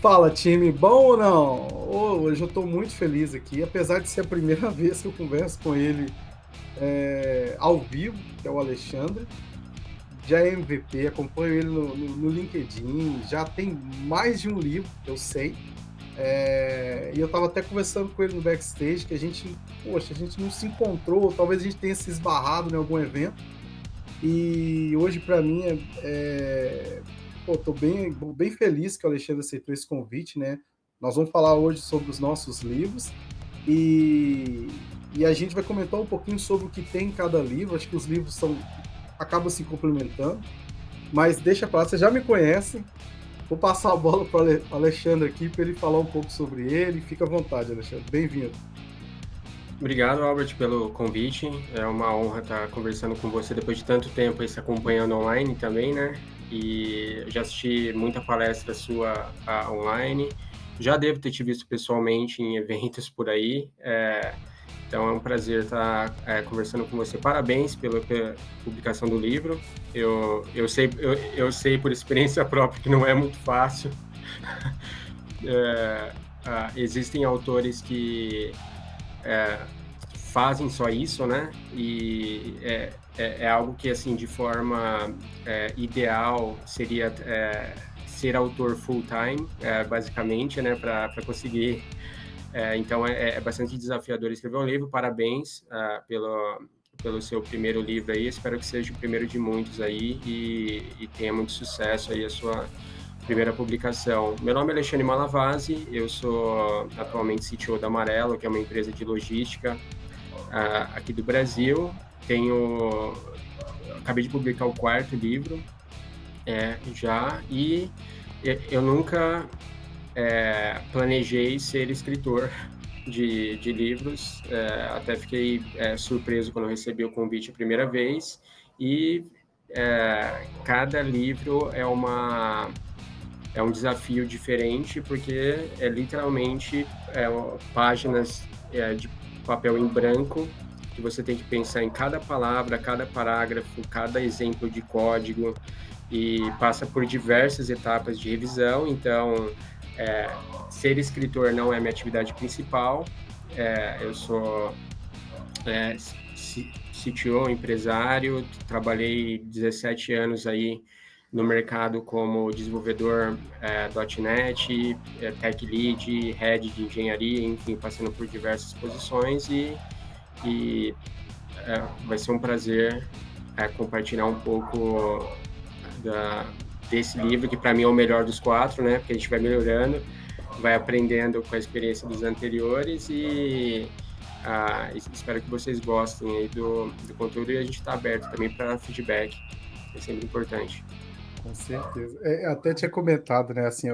Fala, time, bom ou não? Hoje eu estou muito feliz aqui, apesar de ser a primeira vez que eu converso com ele ao vivo, que é o Alexandre. Já é MVP, acompanho ele no LinkedIn, já tem mais de um livro, eu sei. E eu estava até conversando com ele no backstage, que a gente não se encontrou, talvez a gente tenha se esbarrado em algum evento. E hoje, para mim, tô bem feliz que o Alexandre aceitou esse convite, né? Nós vamos falar hoje sobre os nossos livros e, e a gente vai comentar um pouquinho sobre o que tem em cada livro. Acho que os livros acabam se complementando, mas deixa para lá, você já me conhece. Vou passar a bola para o Alexandre aqui para ele falar um pouco sobre ele. Fica à vontade, Alexandre. Bem-vindo. Obrigado, Albert, pelo convite. É uma honra estar conversando com você depois de tanto tempo e se acompanhando online também, né? E já assisti muita palestra sua online. Já devo ter te visto pessoalmente em eventos por aí. Então é um prazer estar conversando com você. Parabéns pela publicação do livro. Eu sei por experiência própria que não é muito fácil. Existem autores que fazem só isso, né? E é algo que, assim, de forma ideal seria ser autor full-time, basicamente, né? Para conseguir. Então, é bastante desafiador escrever um livro. Parabéns pelo seu primeiro livro aí. Espero que seja o primeiro de muitos aí e tenha muito sucesso aí a sua primeira publicação. Meu nome é Alexandre Malavasi, eu sou atualmente CTO da Amarelo, que é uma empresa de logística aqui do Brasil. Acabei de publicar o quarto livro já, e eu nunca planejei ser escritor de livros. Até fiquei surpreso quando recebi o convite a primeira vez, e cada livro é um desafio diferente, porque é literalmente páginas de papel em branco, que você tem que pensar em cada palavra, cada parágrafo, cada exemplo de código, e passa por diversas etapas de revisão. Então, ser escritor não é minha atividade principal. Eu sou CTO, empresário, trabalhei 17 anos aí no mercado como desenvolvedor .NET, Tech Lead, Head de Engenharia, enfim, passando por diversas posições, e vai ser um prazer compartilhar um pouco desse livro, que para mim é o melhor dos quatro, né? Porque a gente vai melhorando, vai aprendendo com a experiência dos anteriores, e espero que vocês gostem aí do conteúdo, e a gente está aberto também para feedback, é sempre importante. Com certeza. Eu até tinha comentado, né? Assim,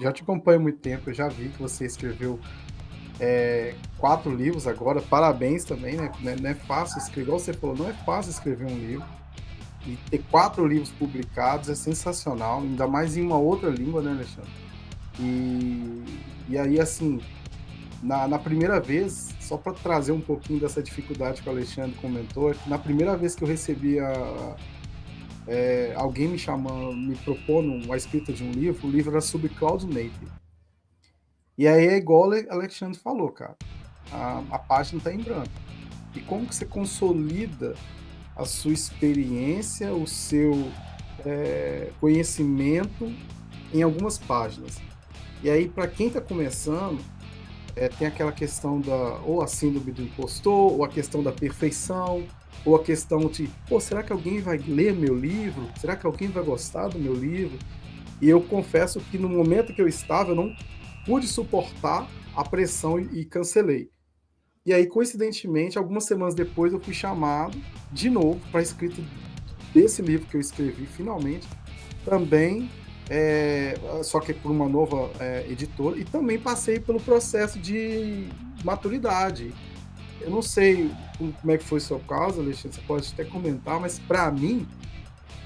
já te acompanho há muito tempo, eu já vi que você escreveu 4 livros agora. Parabéns também, né? Não é fácil escrever, igual você falou, não é fácil escrever um livro. E ter 4 livros publicados é sensacional, ainda mais em uma outra língua, né, Alexandre? E aí, assim, na primeira vez, só para trazer um pouquinho dessa dificuldade que o Alexandre comentou, é que na primeira vez que eu recebi alguém me chamando, me propondo a escrita de um livro, o livro era sobre Cloud Native. E aí é igual o Alexandre falou, cara, a página está em branco. E como que você consolida a sua experiência, o seu conhecimento em algumas páginas? E aí, para quem está começando, tem aquela questão ou a síndrome do impostor, ou a questão da perfeição, ou a questão de, pô, será que alguém vai ler meu livro? Será que alguém vai gostar do meu livro? E eu confesso que no momento que eu estava, eu não pude suportar a pressão e cancelei. E aí, coincidentemente, algumas semanas depois, eu fui chamado de novo para a escrita desse livro que eu escrevi finalmente, também, só que por uma nova editora, e também passei pelo processo de maturidade. Eu não sei como é que foi o seu caso, Alexandre, você pode até comentar, mas para mim,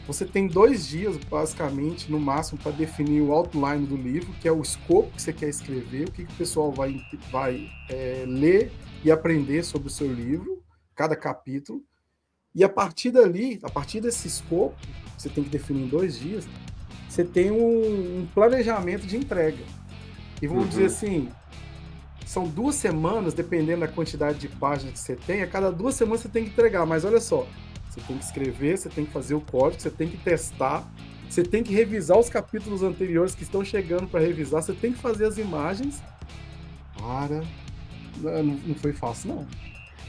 você tem 2 dias, basicamente, no máximo, para definir o outline do livro, que é o escopo que você quer escrever, o que o pessoal vai ler e aprender sobre o seu livro, cada capítulo. E a partir dali, a partir desse escopo, que você tem que definir em 2 dias, você tem um planejamento de entrega. E vamos dizer Uhum. assim, são 2 semanas, dependendo da quantidade de páginas que você tem, a cada 2 semanas você tem que entregar, mas olha só, você tem que escrever, você tem que fazer o código, você tem que testar, você tem que revisar os capítulos anteriores que estão chegando para revisar, você tem que fazer as imagens. Cara, não foi fácil, não.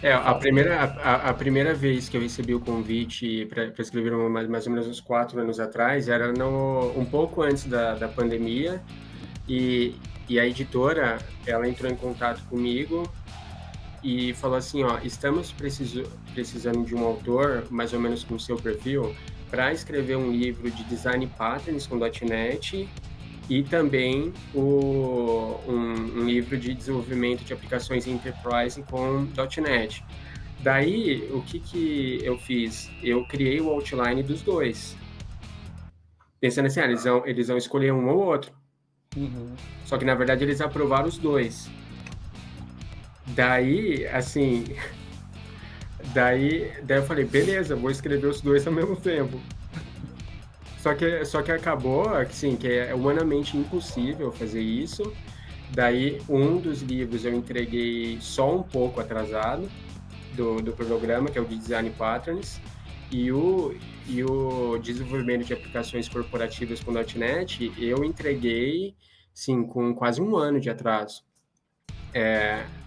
É, Foi fácil, não. a primeira vez que eu recebi o convite para escrever mais ou menos uns 4 anos atrás era um pouco antes da pandemia e a editora ela entrou em contato comigo e falou assim, ó, estamos precisando de um autor mais ou menos com o seu perfil para escrever um livro de design patterns com .NET e também um livro de desenvolvimento de aplicações Enterprise com .NET. Daí, o que eu fiz? Eu criei o outline dos dois. Pensando assim, eles vão escolher um ou outro. Uhum. Só que, na verdade, eles aprovaram os dois. Daí, assim, daí eu falei, beleza, vou escrever os dois ao mesmo tempo. Só que acabou, assim, que é humanamente impossível fazer isso. Daí, um dos livros eu entreguei só um pouco atrasado do cronograma, que é o de Design Patterns, e o desenvolvimento de aplicações corporativas com .NET, eu entreguei, sim, com quase um ano de atraso.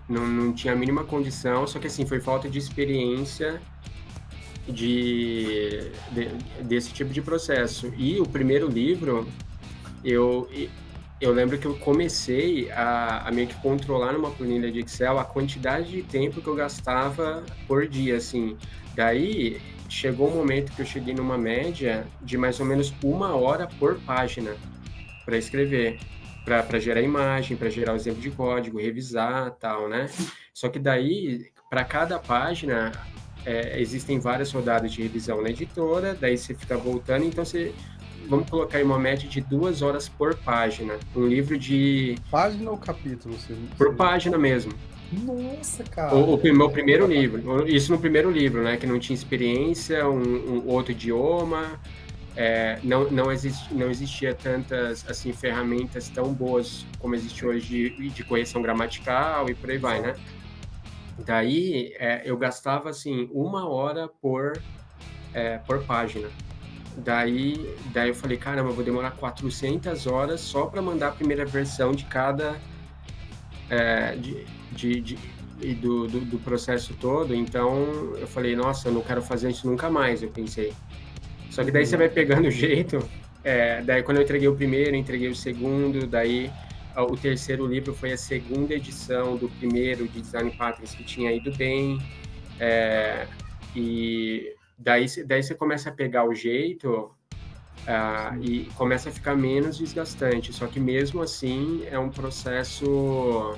Não tinha a mínima condição, só que, assim, foi falta de experiência desse tipo de processo. E o primeiro livro, eu, eu lembro que eu comecei a meio que controlar numa planilha de Excel a quantidade de tempo que eu gastava por dia, assim. Daí chegou um momento que eu cheguei numa média de mais ou menos 1 hora por página para escrever, para gerar imagem, para gerar o exemplo de código, revisar, tal, né? Só que daí, para cada página, existem várias rodadas de revisão na editora, daí você fica voltando, então vamos colocar aí uma média de 2 horas por página. Um livro de. Página ou capítulo? Por página mesmo. Nossa, cara. Meu primeiro livro. Isso no primeiro livro, né? Que não tinha experiência, um outro idioma. Não existia tantas assim, ferramentas tão boas como existe hoje de correção gramatical e por aí vai, né? Daí eu gastava assim 1 hora por página. Daí eu falei, caramba, eu vou demorar 400 horas só para mandar a primeira versão de cada do processo todo. Então eu falei, nossa, eu não quero fazer isso nunca mais, eu pensei. Só que daí você vai pegando o jeito. Daí quando eu entreguei o primeiro, entreguei o segundo, daí o terceiro livro foi a segunda edição do primeiro de Design Patterns que tinha ido bem. E daí você começa a pegar o jeito e começa a ficar menos desgastante. Só que mesmo assim é um processo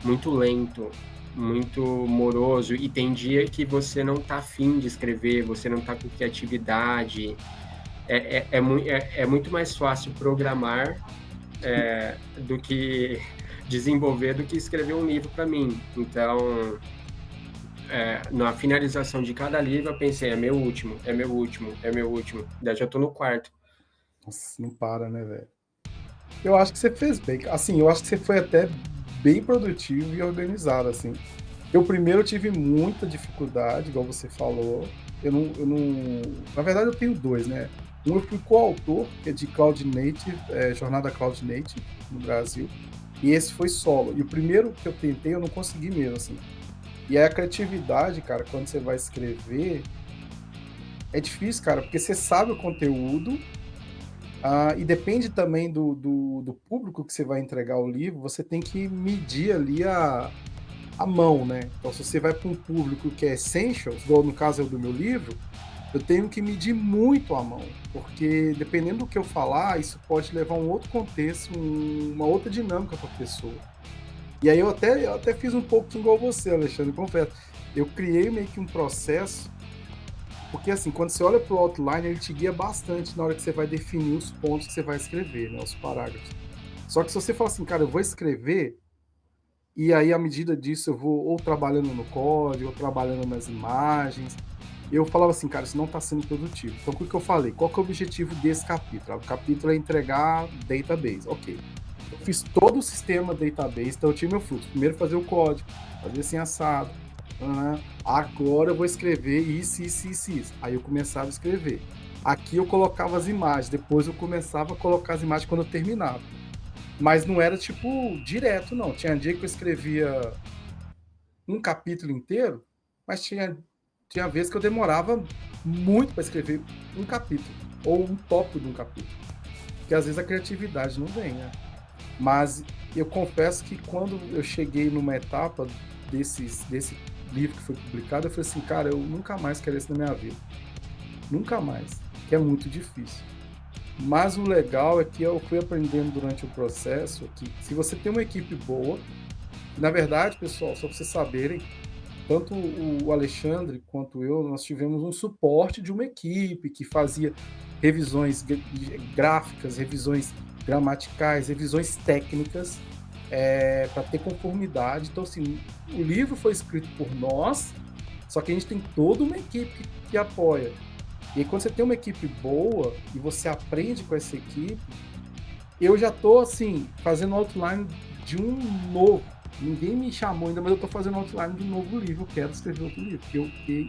muito lento, muito moroso, e tem dia que você não tá afim de escrever, você não tá com criatividade. É muito mais fácil programar do que desenvolver, do que escrever um livro para mim. Então, na finalização de cada livro, eu pensei, é meu último, é meu último, é meu último. Daí já tô no quarto. Nossa, não para, né, velho? Eu acho que você fez bem. Assim, eu acho que você foi até bem produtivo e organizado, assim. Eu primeiro tive muita dificuldade, igual você falou. Eu não. Na verdade, eu tenho dois, né? Um eu fui coautor, que é de Cloud Native, Jornada Cloud Native no Brasil. E esse foi solo. E o primeiro que eu tentei, eu não consegui mesmo, assim. E aí a criatividade, cara, quando você vai escrever, é difícil, cara, porque você sabe o conteúdo, e depende também do público que você vai entregar o livro, você tem que medir ali a mão, né? Então, se você vai para um público que é essentials, igual no caso do meu livro, eu tenho que medir muito a mão, porque dependendo do que eu falar, isso pode levar a um outro contexto, uma outra dinâmica para a pessoa. E aí eu até fiz um pouco igual você, Alexandre, confesso. Eu criei meio que um processo, porque assim, quando você olha para o outline, ele te guia bastante na hora que você vai definir os pontos que você vai escrever, né, os parágrafos. Só que se você fala assim, cara, eu vou escrever, e aí à medida disso eu vou ou trabalhando no código, ou trabalhando nas imagens, eu falava assim, cara, isso não está sendo produtivo. Então o que eu falei? Qual que é o objetivo desse capítulo? O capítulo é entregar database, ok. Eu fiz todo o sistema database, então eu tinha meu fluxo. Primeiro fazer o código, fazer assim assado. Agora eu vou escrever isso, isso, isso, isso. Aí eu começava a escrever. Aqui eu colocava as imagens, depois eu começava a colocar as imagens quando eu terminava. Mas não era tipo direto, não. Tinha dia que eu escrevia um capítulo inteiro, mas tinha vezes que eu demorava muito para escrever um capítulo, ou um tópico de um capítulo. Porque às vezes a criatividade não vem, né? Mas eu confesso que quando eu cheguei numa etapa desse livro que foi publicado, eu falei assim, cara, eu nunca mais quero isso na minha vida. Nunca mais. Que é muito difícil. Mas o legal é que eu fui aprendendo durante o processo que se você tem uma equipe boa, na verdade, pessoal, só para vocês saberem, tanto o Alexandre quanto eu, nós tivemos um suporte de uma equipe que fazia revisões gráficas, revisões gramaticais, revisões técnicas, para ter conformidade. Então, assim, o livro foi escrito por nós, só que a gente tem toda uma equipe que apoia. E aí, quando você tem uma equipe boa e você aprende com essa equipe, eu já estou assim, fazendo outline de um novo. Ninguém me chamou ainda, mas eu estou fazendo outline de um novo livro. Eu quero escrever outro livro, porque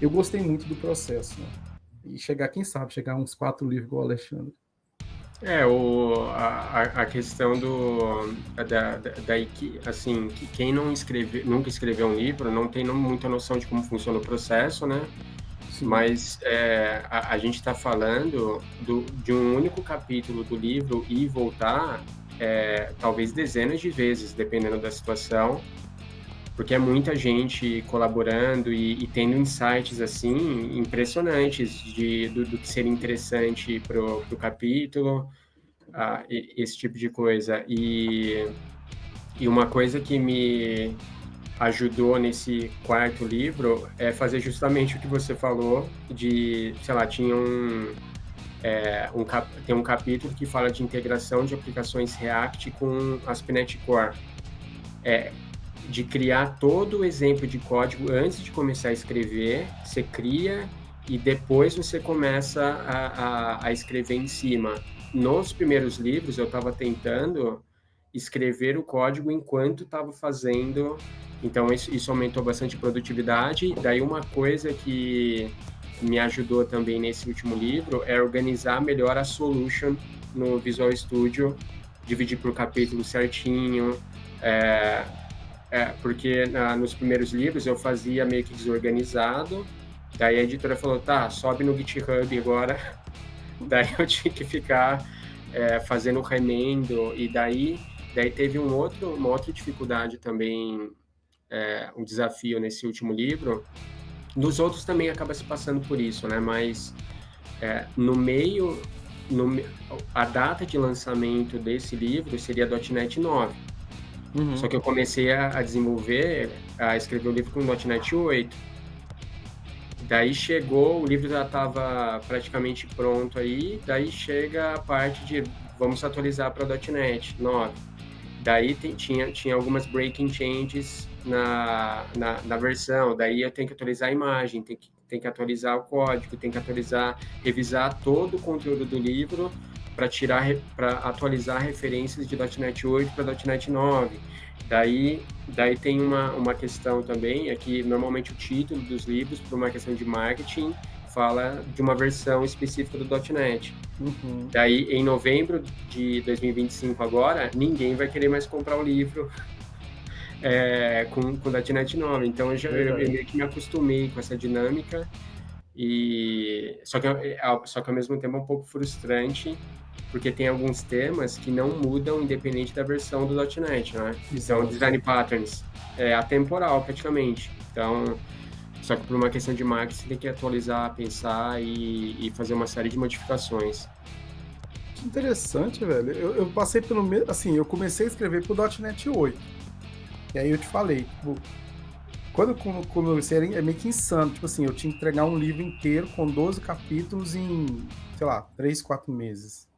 eu gostei muito do processo. Né? E chegar, quem sabe, chegar a uns 4 livros igual o Alexandre. A questão da assim, que quem não nunca escreveu um livro não tem muita noção de como funciona o processo, né? Sim. Mas a gente está falando de um único capítulo do livro e voltar talvez dezenas de vezes, dependendo da situação, porque é muita gente colaborando e tendo insights assim impressionantes do que seria interessante para o capítulo, esse tipo de coisa. E uma coisa que me ajudou nesse quarto livro é fazer justamente o que você falou de, sei lá, tinha tem um capítulo que fala de integração de aplicações React com ASP.NET Core. De criar todo o exemplo de código antes de começar a escrever, você cria e depois você começa a escrever em cima. Nos primeiros livros, eu estava tentando escrever o código enquanto estava fazendo, então isso aumentou bastante a produtividade. Daí uma coisa que me ajudou também nesse último livro é organizar melhor a solution no Visual Studio, dividir por capítulo certinho, porque nos primeiros livros eu fazia meio que desorganizado, daí a editora falou, tá, sobe no GitHub agora, daí eu tinha que ficar fazendo remendo, e daí teve uma outra dificuldade também, um desafio nesse último livro. Nos outros também acaba se passando por isso, né? Mas no meio, a data de lançamento desse livro seria .NET 9. Uhum. Só que eu comecei a desenvolver, a escrever o livro com .NET 8. Daí chegou, o livro já estava praticamente pronto aí, daí chega a parte de vamos atualizar para .NET 9. Daí tinha algumas breaking changes na versão, daí eu tenho que atualizar a imagem, tem que atualizar o código, tem que revisar todo o conteúdo do livro para atualizar referências de .NET 8 para .NET 9. Daí tem uma questão também, é que normalmente o título dos livros, por uma questão de marketing, fala de uma versão específica do .NET. Uhum. Daí, em novembro de 2025 agora, ninguém vai querer mais comprar o livro com .NET 9. Então, eu meio que me acostumei com essa dinâmica, só que ao mesmo tempo é um pouco frustrante, porque tem alguns temas que não mudam independente da versão do .NET, né? Então, design patterns é atemporal praticamente. Então, só que por uma questão de marketing, você tem que atualizar, pensar e fazer uma série de modificações. Que interessante, velho. Eu passei pelo mesmo... Assim, eu comecei a escrever pro .NET 8. E aí eu te falei, tipo, quando eu comecei, é meio que insano. Tipo assim, eu tinha que entregar um livro inteiro com 12 capítulos em, sei lá, 3, 4 meses.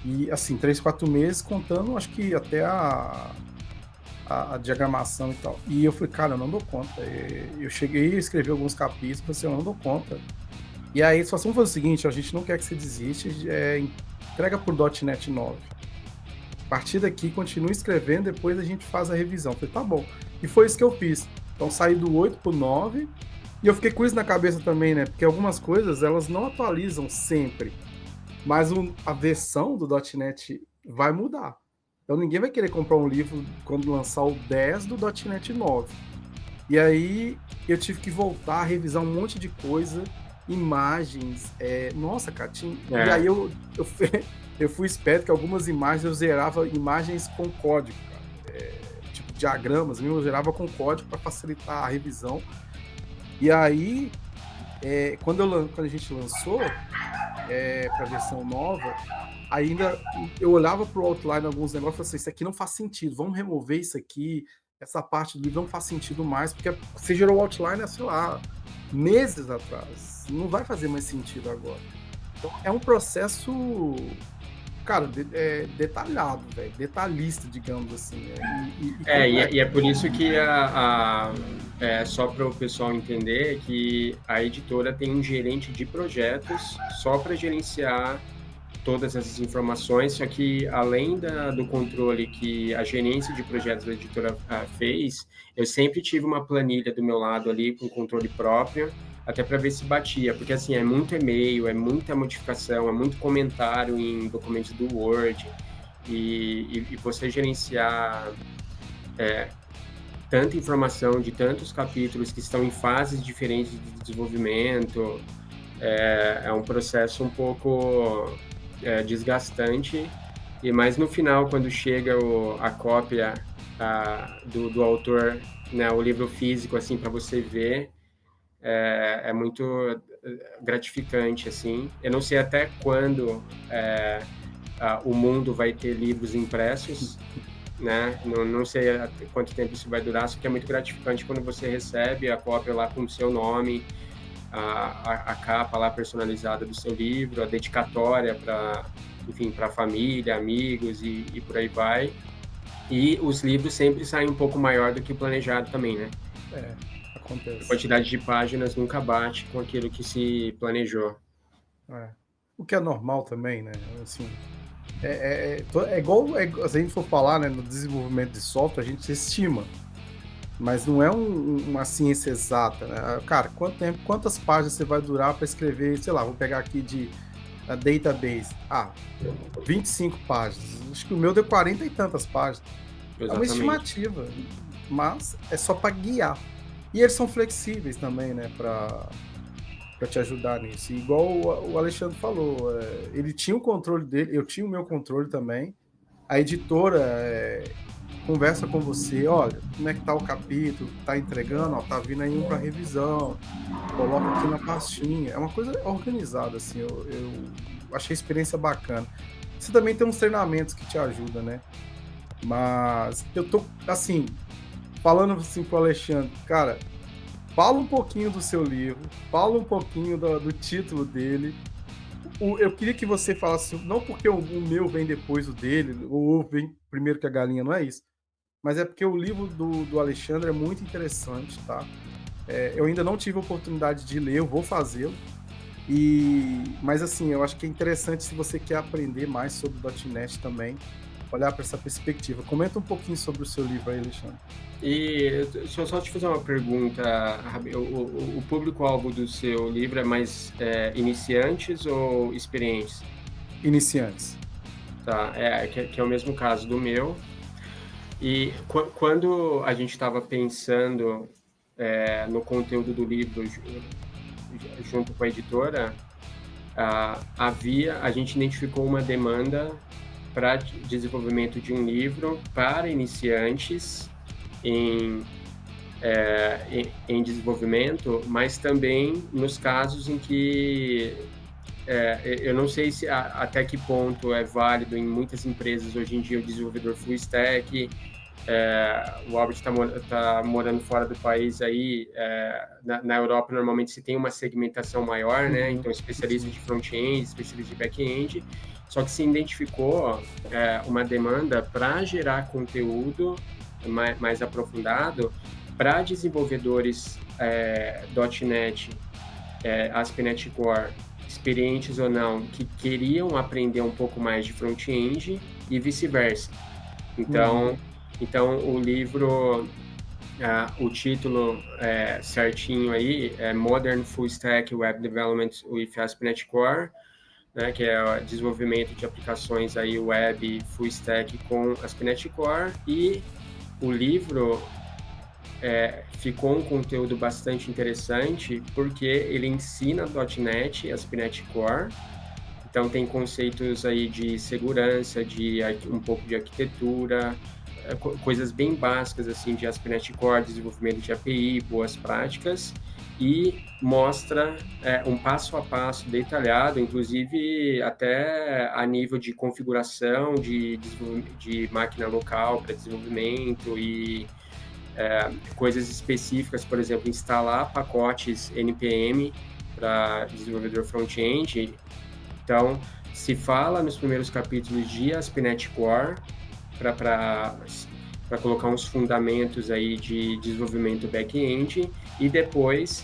E assim, 3, 4 meses contando, acho que até a diagramação e tal. E eu falei, cara, eu não dou conta. Eu cheguei a escrever alguns capítulos, falei assim, eu não dou conta. E aí, só vamos fazer o seguinte, a gente não quer que você desiste, entrega por .NET 9. A partir daqui, continue escrevendo, depois a gente faz a revisão. Eu falei, tá bom. E foi isso que eu fiz. Então, saí do 8 pro 9, e eu fiquei com isso na cabeça também, né? Porque algumas coisas, elas não atualizam sempre. Mas a versão do .NET vai mudar. Então, ninguém vai querer comprar um livro quando lançar o 10 do .NET 9. E aí, eu tive que voltar a revisar um monte de coisa, imagens. Nossa, cara, e aí eu fui esperto que algumas imagens eu zerava imagens com código, cara. Tipo diagramas, mesmo, eu zerava com código para facilitar a revisão. E aí, quando a gente lançou para a versão nova, ainda eu olhava para o outline alguns negócios e falei assim, isso aqui não faz sentido, vamos remover isso aqui, essa parte do livro não faz sentido mais, porque você gerou o outline, sei lá, meses atrás, não vai fazer mais sentido agora. Então é um processo, cara, detalhado, velho, detalhista, digamos assim. E é por isso que só para o pessoal entender que a editora tem um gerente de projetos só para gerenciar todas essas informações, só que além do controle que a gerência de projetos da editora fez, eu sempre tive uma planilha do meu lado ali com controle próprio, até para ver se batia, porque assim, é muito e-mail, é muita modificação, é muito comentário em documentos do Word, e você gerenciar tanta informação de tantos capítulos que estão em fases diferentes de desenvolvimento, é um processo um pouco desgastante, mas no final, quando chega a cópia do autor, né, o livro físico, assim, para você ver, é muito gratificante, assim. Eu não sei até quando o mundo vai ter livros impressos, né? Não sei até quanto tempo isso vai durar, só que é muito gratificante quando você recebe a cópia lá com o seu nome, a capa lá personalizada do seu livro, a dedicatória para, enfim, para família, amigos e por aí vai. E os livros sempre saem um pouco maior do que o planejado também, né? Acontece. A quantidade de páginas nunca bate com aquilo que se planejou. O que é normal também, né? Assim, igual, se a gente for falar, né, no desenvolvimento de software, a gente estima, mas não é uma ciência exata, né? Cara, quantas páginas você vai durar para escrever, sei lá, vou pegar aqui de database, 25 páginas, acho que o meu deu 40 e tantas páginas. Exatamente. É uma estimativa, mas é só para guiar. E eles são flexíveis também, né, para te ajudar nisso. E igual o Alexandre falou, ele tinha o controle dele, eu tinha o meu controle também. A editora conversa com você, olha, como é que tá o capítulo, tá entregando, tá vindo aí um para revisão, coloca aqui na pastinha. É uma coisa organizada, assim, eu achei a experiência bacana. Você também tem uns treinamentos que te ajudam, né? Mas eu tô, assim, falando assim pro Alexandre, cara, fala um pouquinho do seu livro, fala um pouquinho do título dele. Eu queria que você falasse, não porque o meu vem depois do dele, ou vem primeiro que a galinha, não é isso. Mas é porque o livro do Alexandre é muito interessante, tá? Eu ainda não tive a oportunidade de ler, eu vou fazê-lo. Mas assim, eu acho que é interessante se você quer aprender mais sobre o .NET também, olhar para essa perspectiva. Comenta um pouquinho sobre o seu livro aí, Alexandre. E deixa eu só te fazer uma pergunta, Rabi. O público-alvo do seu livro é mais iniciantes ou experientes? Iniciantes. Tá, que é o mesmo caso do meu. E quando a gente estava pensando no conteúdo do livro junto com a editora, a gente identificou uma demanda para desenvolvimento de um livro para iniciantes em desenvolvimento, mas também nos casos em que eu não sei até que ponto é válido em muitas empresas hoje em dia o desenvolvedor full stack. O Albert está morando fora do país aí, na Europa normalmente se tem uma segmentação maior, né? Então especialista de front-end, especialista de back-end, só que se identificou uma demanda para gerar conteúdo mais aprofundado para desenvolvedores .NET, ASP.NET Core experientes ou não, que queriam aprender um pouco mais de front-end e vice-versa. Então, Uhum. então o livro, o título certinho aí é Modern Full Stack Web Development with ASP.NET Core, né, que é o desenvolvimento de aplicações aí web full stack com ASP.NET Core, e o livro ficou um conteúdo bastante interessante porque ele ensina .NET, ASP.NET Core, então tem conceitos aí de segurança, de um pouco de arquitetura, coisas bem básicas assim de ASP.NET Core, desenvolvimento de API, boas práticas, e mostra um passo a passo detalhado, inclusive até a nível de configuração de máquina local para desenvolvimento e coisas específicas, por exemplo, instalar pacotes NPM para desenvolvedor front-end. Então, se fala nos primeiros capítulos de ASP.NET Core para colocar uns fundamentos aí de desenvolvimento back-end, e depois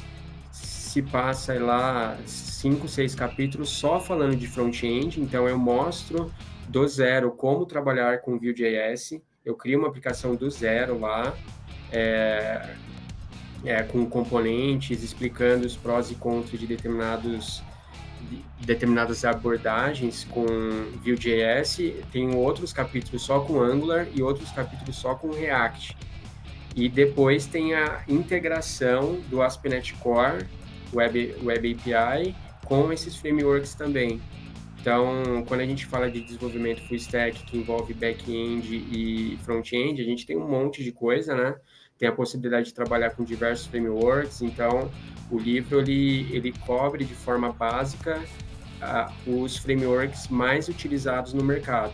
se passa lá 5, 6 capítulos só falando de front-end. Então eu mostro do zero como trabalhar com Vue.js, eu crio uma aplicação do zero lá, com componentes, explicando os prós e contras de determinadas abordagens com Vue.js. Tem outros capítulos só com Angular e outros capítulos só com React. E depois tem a integração do ASP.NET Core, Web API, com esses frameworks também. Então, quando a gente fala de desenvolvimento full stack, que envolve back-end e front-end, a gente tem um monte de coisa, né? Tem a possibilidade de trabalhar com diversos frameworks. Então, o livro ele cobre de forma básica os frameworks mais utilizados no mercado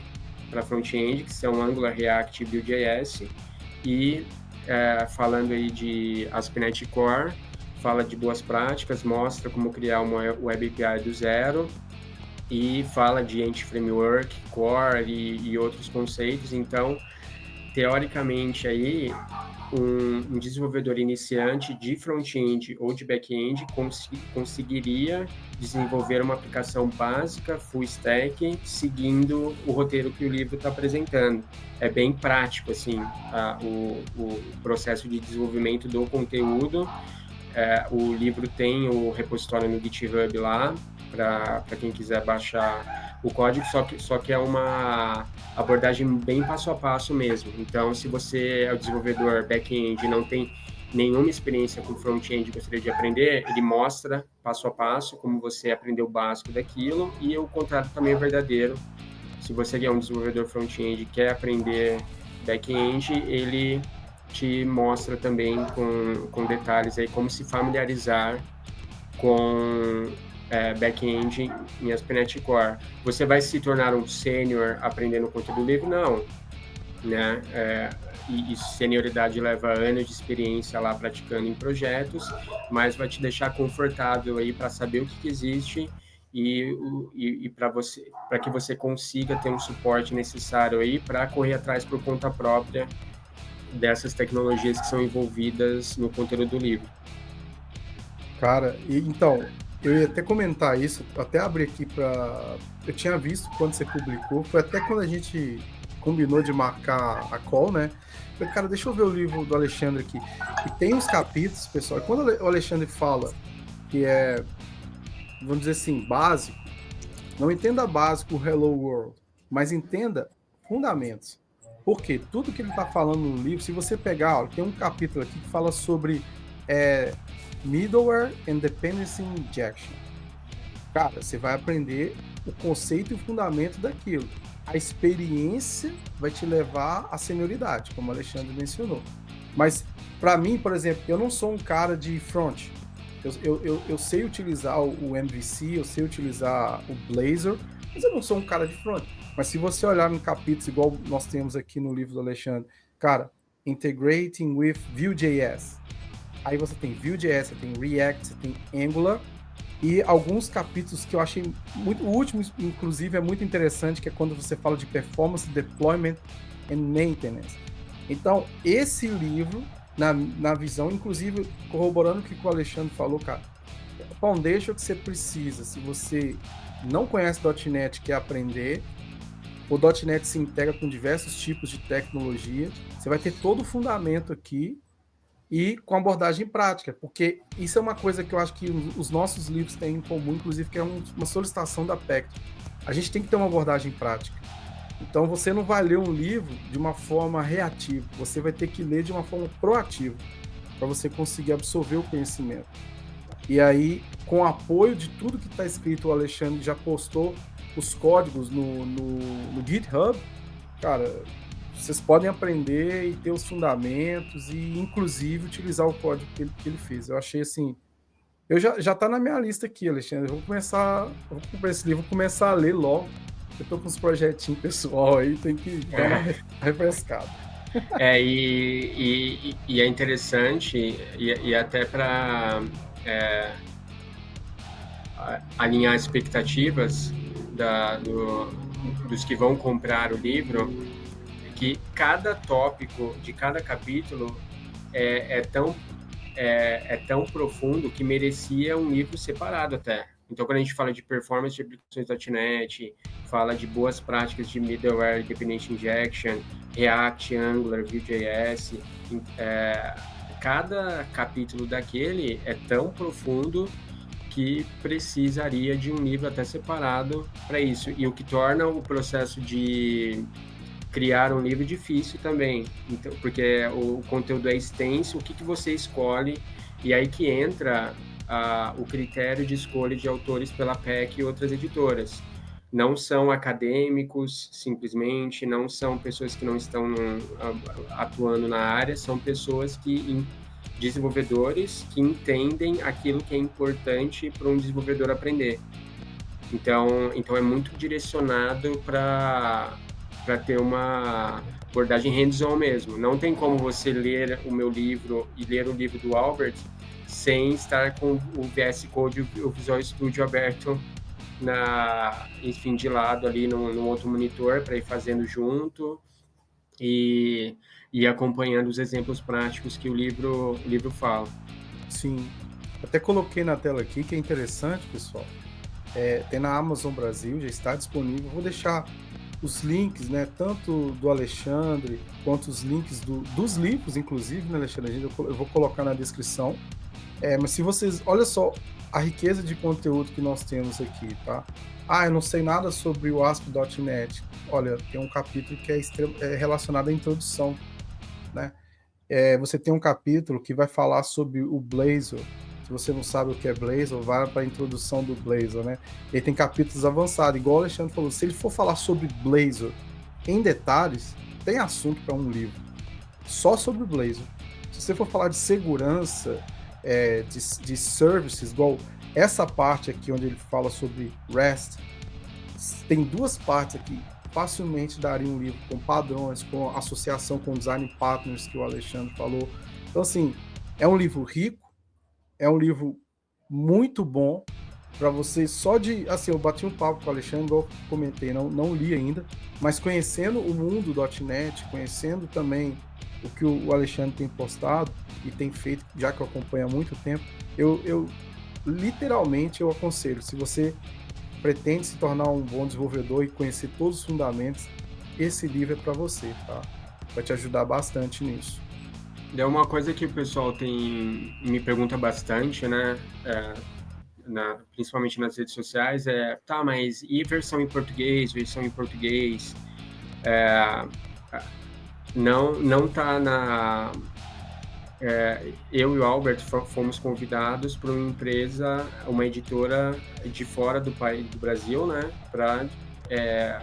para front-end, que são Angular, React e Vue.js. E falando aí de ASP.NET Core, fala de boas práticas, mostra como criar uma Web API do zero, e fala de Anti-Framework, Core e outros conceitos. Então, teoricamente, aí, um desenvolvedor iniciante de front-end ou de back-end conseguiria desenvolver uma aplicação básica, full stack, seguindo o roteiro que o livro está apresentando. É bem prático, assim, o processo de desenvolvimento do conteúdo. O livro tem o repositório no GitHub lá, para quem quiser baixar o código, só que é uma abordagem bem passo a passo mesmo. Então, se você é o desenvolvedor back-end e não tem nenhuma experiência com front-end e gostaria de aprender, ele mostra passo a passo como você aprendeu o básico daquilo, e o contrário também é verdadeiro. Se você é um desenvolvedor front-end e quer aprender back-end, ele te mostra também com detalhes aí como se familiarizar com back-end em ASP.NET Core. Você vai se tornar um sênior aprendendo conteúdo livre? Não, né? E senioridade leva anos de experiência lá praticando em projetos, mas vai te deixar confortável aí para saber o que existe e para que você consiga ter um suporte necessário aí para correr atrás por conta própria dessas tecnologias que são envolvidas no conteúdo do livro. Cara, então, eu ia até comentar isso, até abri aqui para. Eu tinha visto quando você publicou, foi até quando a gente combinou de marcar a call, né? Falei, cara, deixa eu ver o livro do Alexandre aqui. E tem uns capítulos, pessoal, e quando o Alexandre fala que é, vamos dizer assim, básico, não entenda básico o Hello World, mas entenda fundamentos. Porque tudo que ele está falando no livro, se você pegar, ó, tem um capítulo aqui que fala sobre Middleware and Dependency Injection. Cara, você vai aprender o conceito e o fundamento daquilo. A experiência vai te levar à senioridade, como o Alexandre mencionou. Mas, para mim, por exemplo, eu não sou um cara de front. Eu sei utilizar o MVC, eu sei utilizar o Blazor, mas eu não sou um cara de front. Mas se você olhar em capítulos igual nós temos aqui no livro do Alexandre, cara, Integrating with Vue.js. Aí você tem Vue.js, você tem React, você tem Angular, e alguns capítulos que eu achei muito... O último, inclusive, é muito interessante, que é quando você fala de Performance, Deployment and Maintenance. Então, esse livro, na visão, inclusive, corroborando o que o Alexandre falou, cara, foundation que você precisa, se você não conhece .NET, quer aprender, o .NET se integra com diversos tipos de tecnologia, você vai ter todo o fundamento aqui e com abordagem prática, porque isso é uma coisa que eu acho que os nossos livros têm em comum, inclusive, que é uma solicitação da PEC. A gente tem que ter uma abordagem prática. Então você não vai ler um livro de uma forma reativa, você vai ter que ler de uma forma proativa, para você conseguir absorver o conhecimento. E aí, com o apoio de tudo que está escrito, o Alexandre já postou os códigos no GitHub, cara, vocês podem aprender e ter os fundamentos e, inclusive, utilizar o código que ele fez. Eu achei assim. Já tá na minha lista aqui, Alexandre. Eu vou comprar esse livro, vou começar a ler logo. Eu tô com uns projetinhos pessoal aí, tem que dar uma refrescada. E é interessante, e até para alinhar expectativas dos que vão comprar o livro, que cada tópico de cada capítulo é tão profundo que merecia um livro separado até. Então, quando a gente fala de performance de aplicações .NET, fala de boas práticas de middleware dependent injection, React, Angular, Vue.js, cada capítulo daquele é tão profundo que precisaria de um livro até separado para isso. E o que torna o processo de criar um livro difícil também, então, porque o conteúdo é extenso, o que você escolhe, e aí que entra o critério de escolha de autores pela PEC e outras editoras. Não são acadêmicos, simplesmente, não são pessoas que não estão atuando na área, são pessoas desenvolvedores que entendem aquilo que é importante para um desenvolvedor aprender. Então é muito direcionado para ter uma abordagem hands-on mesmo. Não tem como você ler o meu livro e ler o livro do Albert sem estar com o VS Code e o Visual Studio aberto de lado ali no outro monitor para ir fazendo junto e acompanhando os exemplos práticos que o livro fala. Sim. Até coloquei na tela aqui, que é interessante, pessoal. Tem na Amazon Brasil, já está disponível. Vou deixar os links, né, tanto do Alexandre, quanto os links dos livros, inclusive, né, Alexandre? Eu vou colocar na descrição. Mas se vocês... Olha só a riqueza de conteúdo que nós temos aqui, tá? Eu não sei nada sobre o ASP.NET. Olha, tem um capítulo que é relacionado à introdução, né? Você tem um capítulo que vai falar sobre o Blazor. Se você não sabe o que é Blazor, vai para a introdução do Blazor, né? Ele tem capítulos avançados, igual o Alexandre falou. Se ele for falar sobre Blazor em detalhes, tem assunto para um livro só sobre o Blazor. Se você for falar de segurança, de services, igual essa parte aqui onde ele fala sobre REST, tem duas partes aqui. Facilmente daria um livro com padrões, com associação com design partners que o Alexandre falou. Então, assim, é um livro rico, é um livro muito bom para você só de... Assim, eu bati um papo com o Alexandre, igual eu comentei, não li ainda, mas conhecendo o mundo do .NET, conhecendo também o que o Alexandre tem postado e tem feito, já que eu acompanho há muito tempo, eu literalmente eu aconselho, se você pretende se tornar um bom desenvolvedor e conhecer todos os fundamentos, esse livro é para você, tá? Vai te ajudar bastante nisso. É uma coisa que o pessoal me pergunta bastante, né? Principalmente nas redes sociais, mas e versão em português? Versão em português? Não tá na... eu e o Albert fomos convidados por uma empresa, uma editora de fora do Brasil, né, para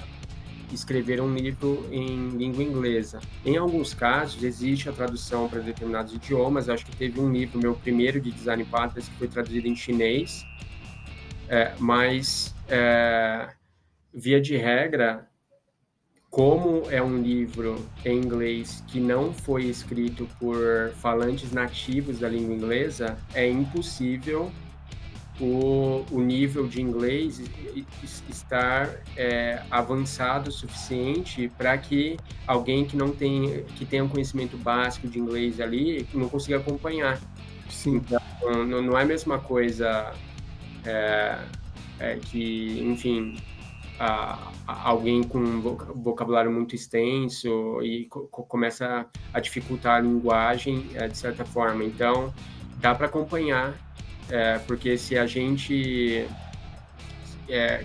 escrever um livro em língua inglesa. Em alguns casos, existe a tradução para determinados idiomas. Acho que teve um livro, meu primeiro de Design Partners, que foi traduzido em chinês, mas, via de regra, como é um livro em inglês que não foi escrito por falantes nativos da língua inglesa, é impossível o nível de inglês estar avançado o suficiente para que alguém que tenha um conhecimento básico de inglês ali não consiga acompanhar. Sim. Então, não é a mesma coisa que, enfim, alguém com um vocabulário muito extenso e começa a dificultar a linguagem, de certa forma. Então, dá para acompanhar, porque se a gente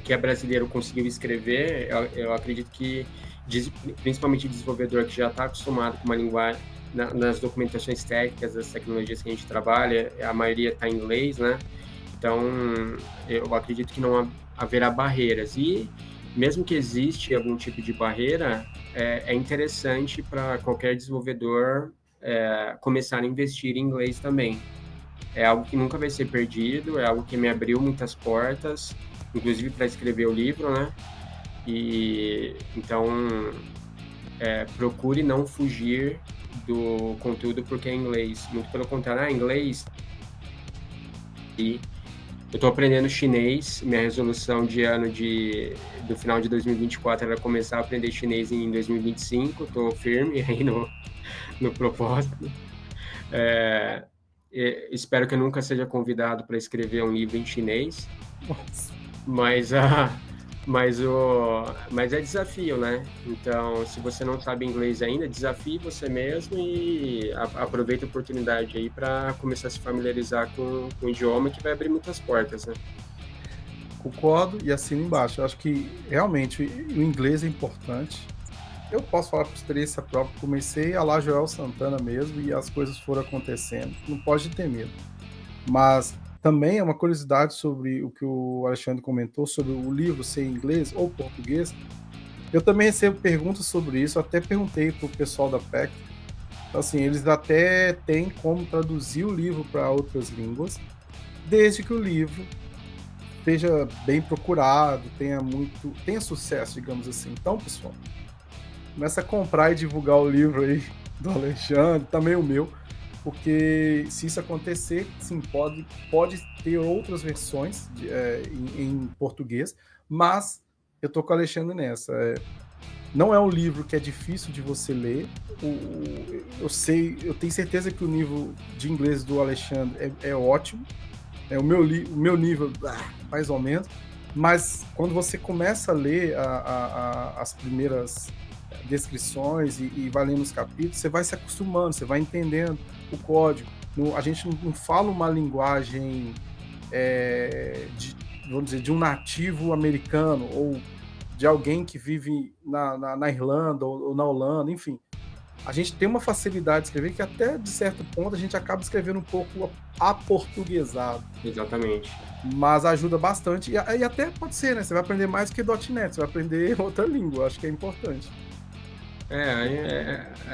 que é brasileiro conseguiu escrever, eu acredito que, principalmente desenvolvedor que já está acostumado com uma linguagem, nas documentações técnicas das tecnologias que a gente trabalha, a maioria está em inglês, né? Então, eu acredito que não haverá barreiras. E, mesmo que existe algum tipo de barreira, é interessante para qualquer desenvolvedor começar a investir em inglês também. É algo que nunca vai ser perdido, é algo que me abriu muitas portas, inclusive para escrever o livro, né? E então, procure não fugir do conteúdo porque é inglês. Muito pelo contrário, inglês. E eu estou aprendendo chinês. Minha resolução de ano do final de 2024 era começar a aprender chinês em 2025. Estou firme aí no propósito. Espero que eu nunca seja convidado para escrever um livro em chinês. Nossa. Mas é desafio, né? Então, se você não sabe inglês ainda, desafie você mesmo e aproveita a oportunidade aí para começar a se familiarizar com o idioma, que vai abrir muitas portas, né? Concordo e assino embaixo. Eu acho que realmente o inglês é importante. Eu posso falar por experiência própria, comecei a lá Joel Santana mesmo e as coisas foram acontecendo. Não pode ter medo. Mas também é uma curiosidade sobre o que o Alexandre comentou, sobre o livro ser em inglês ou português. Eu também recebo perguntas sobre isso, até perguntei para o pessoal da PEC. Então, assim, eles até têm como traduzir o livro para outras línguas, desde que o livro esteja bem procurado, tenha sucesso, digamos assim. Então, pessoal, começa a comprar e divulgar o livro aí do Alexandre, também o meu, porque se isso acontecer, sim, pode ter outras versões em português, mas eu tô com o Alexandre nessa. Não é um livro que é difícil de você ler. Eu tenho certeza que o nível de inglês do Alexandre é ótimo. O meu nível, mais ou menos. Mas quando você começa a ler as primeiras descrições e vai lendo os capítulos, você vai se acostumando, você vai entendendo o código. A gente não fala uma linguagem vamos dizer, de um nativo americano ou de alguém que vive na Irlanda ou na Holanda, enfim. A gente tem uma facilidade de escrever que até, de certo ponto, a gente acaba escrevendo um pouco aportuguesado. Exatamente. Mas ajuda bastante. E até pode ser, né? Você vai aprender mais que .NET, você vai aprender outra língua. Acho que é importante.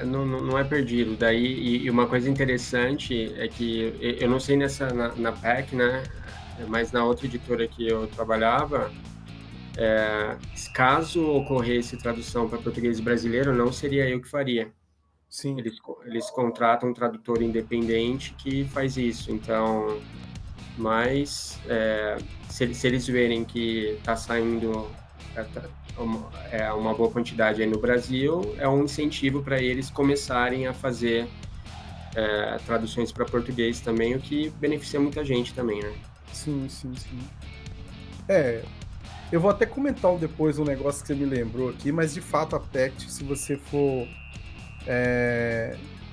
Não é perdido. Daí, e uma coisa interessante é que eu não sei na PEC, né? Mas na outra editora que eu trabalhava, caso ocorresse tradução para português brasileiro, não seria eu que faria. Sim. Eles contratam um tradutor independente que faz isso. Então, mas se eles verem que está saindo uma boa quantidade aí no Brasil, é um incentivo para eles começarem a fazer traduções para português também, o que beneficia muita gente também, né? Sim. Eu vou até comentar depois um negócio que você me lembrou aqui, mas de fato a PECT, se você for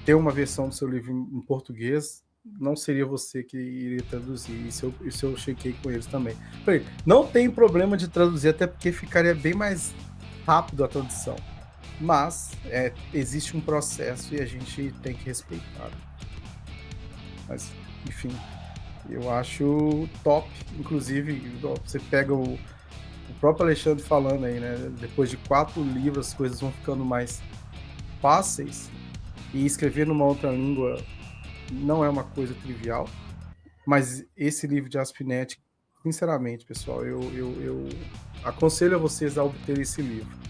ter uma versão do seu livro em português, não seria você que iria traduzir. Isso eu chequei com eles também. Falei, não tem problema de traduzir, até porque ficaria bem mais rápido a tradução. Mas existe um processo e a gente tem que respeitar. Mas, enfim, eu acho top. Inclusive, você pega o próprio Alexandre falando aí, né? Depois de 4 livros, as coisas vão ficando mais fáceis. E escrever numa outra língua não é uma coisa trivial. Mas esse livro de ASP.NET, sinceramente, pessoal, eu aconselho a vocês a obter esse livro.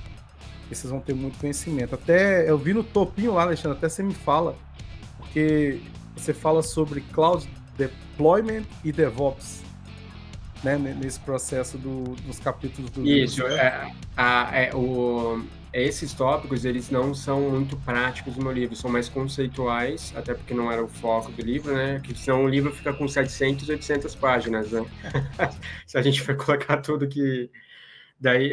E vocês vão ter muito conhecimento. Até eu vi no topinho lá, Alexandre, até você me fala, porque você fala sobre Cloud Deployment e DevOps. né, nesse processo dos capítulos do livro, Isso, certo? esses tópicos, eles não são muito práticos no meu livro, são mais conceituais, até porque não era o foco do livro, né? Que senão o livro fica com 700, 800 páginas, né? Se a gente for colocar tudo que... Daí,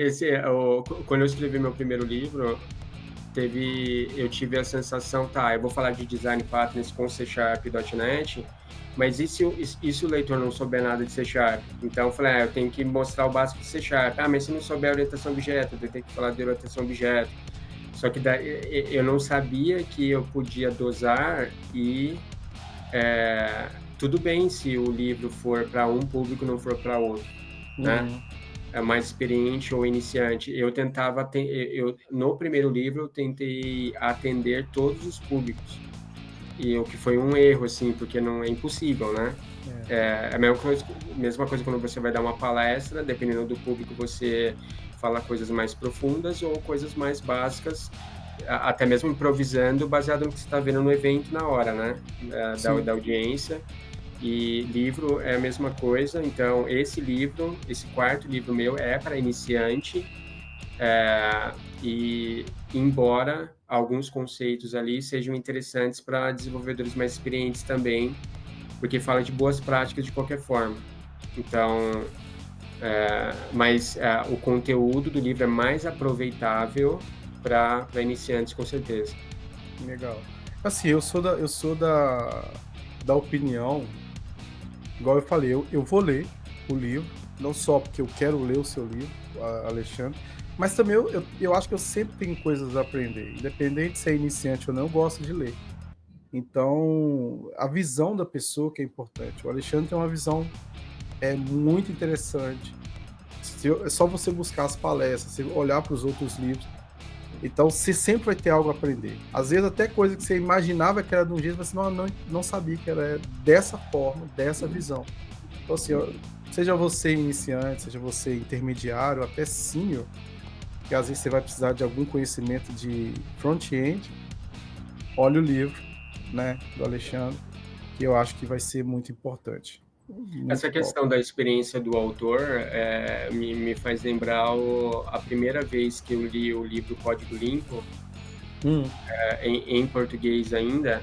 quando eu escrevi meu primeiro livro, eu tive a sensação, tá, eu vou falar de design patterns com C Sharp e .NET, mas e se o leitor não souber nada de C Sharp? Então eu falei, eu tenho que mostrar o básico de C Sharp. Mas se não souber orientação a objeto, eu tenho que falar de orientação a objeto. Só que daí, eu não sabia que eu podia dosar e tudo bem se o livro for para um público e não for para outro, né? Uhum. Mais experiente ou iniciante. No primeiro livro, eu tentei atender todos os públicos. E o que foi um erro, assim, porque não é impossível, né? É a mesma coisa quando você vai dar uma palestra, dependendo do público, você fala coisas mais profundas ou coisas mais básicas, até mesmo improvisando, baseado no que você está vendo no evento na hora, né? Da audiência. E livro é a mesma coisa, então esse quarto livro meu é para iniciante, e embora alguns conceitos ali sejam interessantes para desenvolvedores mais experientes também, porque fala de boas práticas de qualquer forma. Então, mas o conteúdo do livro é mais aproveitável para iniciantes, com certeza. Legal. Assim, eu sou da opinião, igual eu falei, eu vou ler o livro, não só porque eu quero ler o seu livro, Alexandre, mas também eu acho que eu sempre tenho coisas a aprender. Independente se é iniciante ou não, eu gosto de ler. Então, a visão da pessoa que é importante. O Alexandre tem uma visão muito interessante. É só você buscar as palestras, você olhar para os outros livros. Então, você sempre vai ter algo a aprender. Às vezes, até coisa que você imaginava que era de um jeito, você não sabia que era dessa forma, dessa visão. Então, assim, seja você iniciante, seja você intermediário, até senior, que às vezes você vai precisar de algum conhecimento de front-end, olha o livro, né, do Alexandre, que eu acho que vai ser muito importante. Essa Muito top. questão da experiência do autor me faz lembrar a primeira vez que eu li o livro Código Limpo, Hum, em português ainda,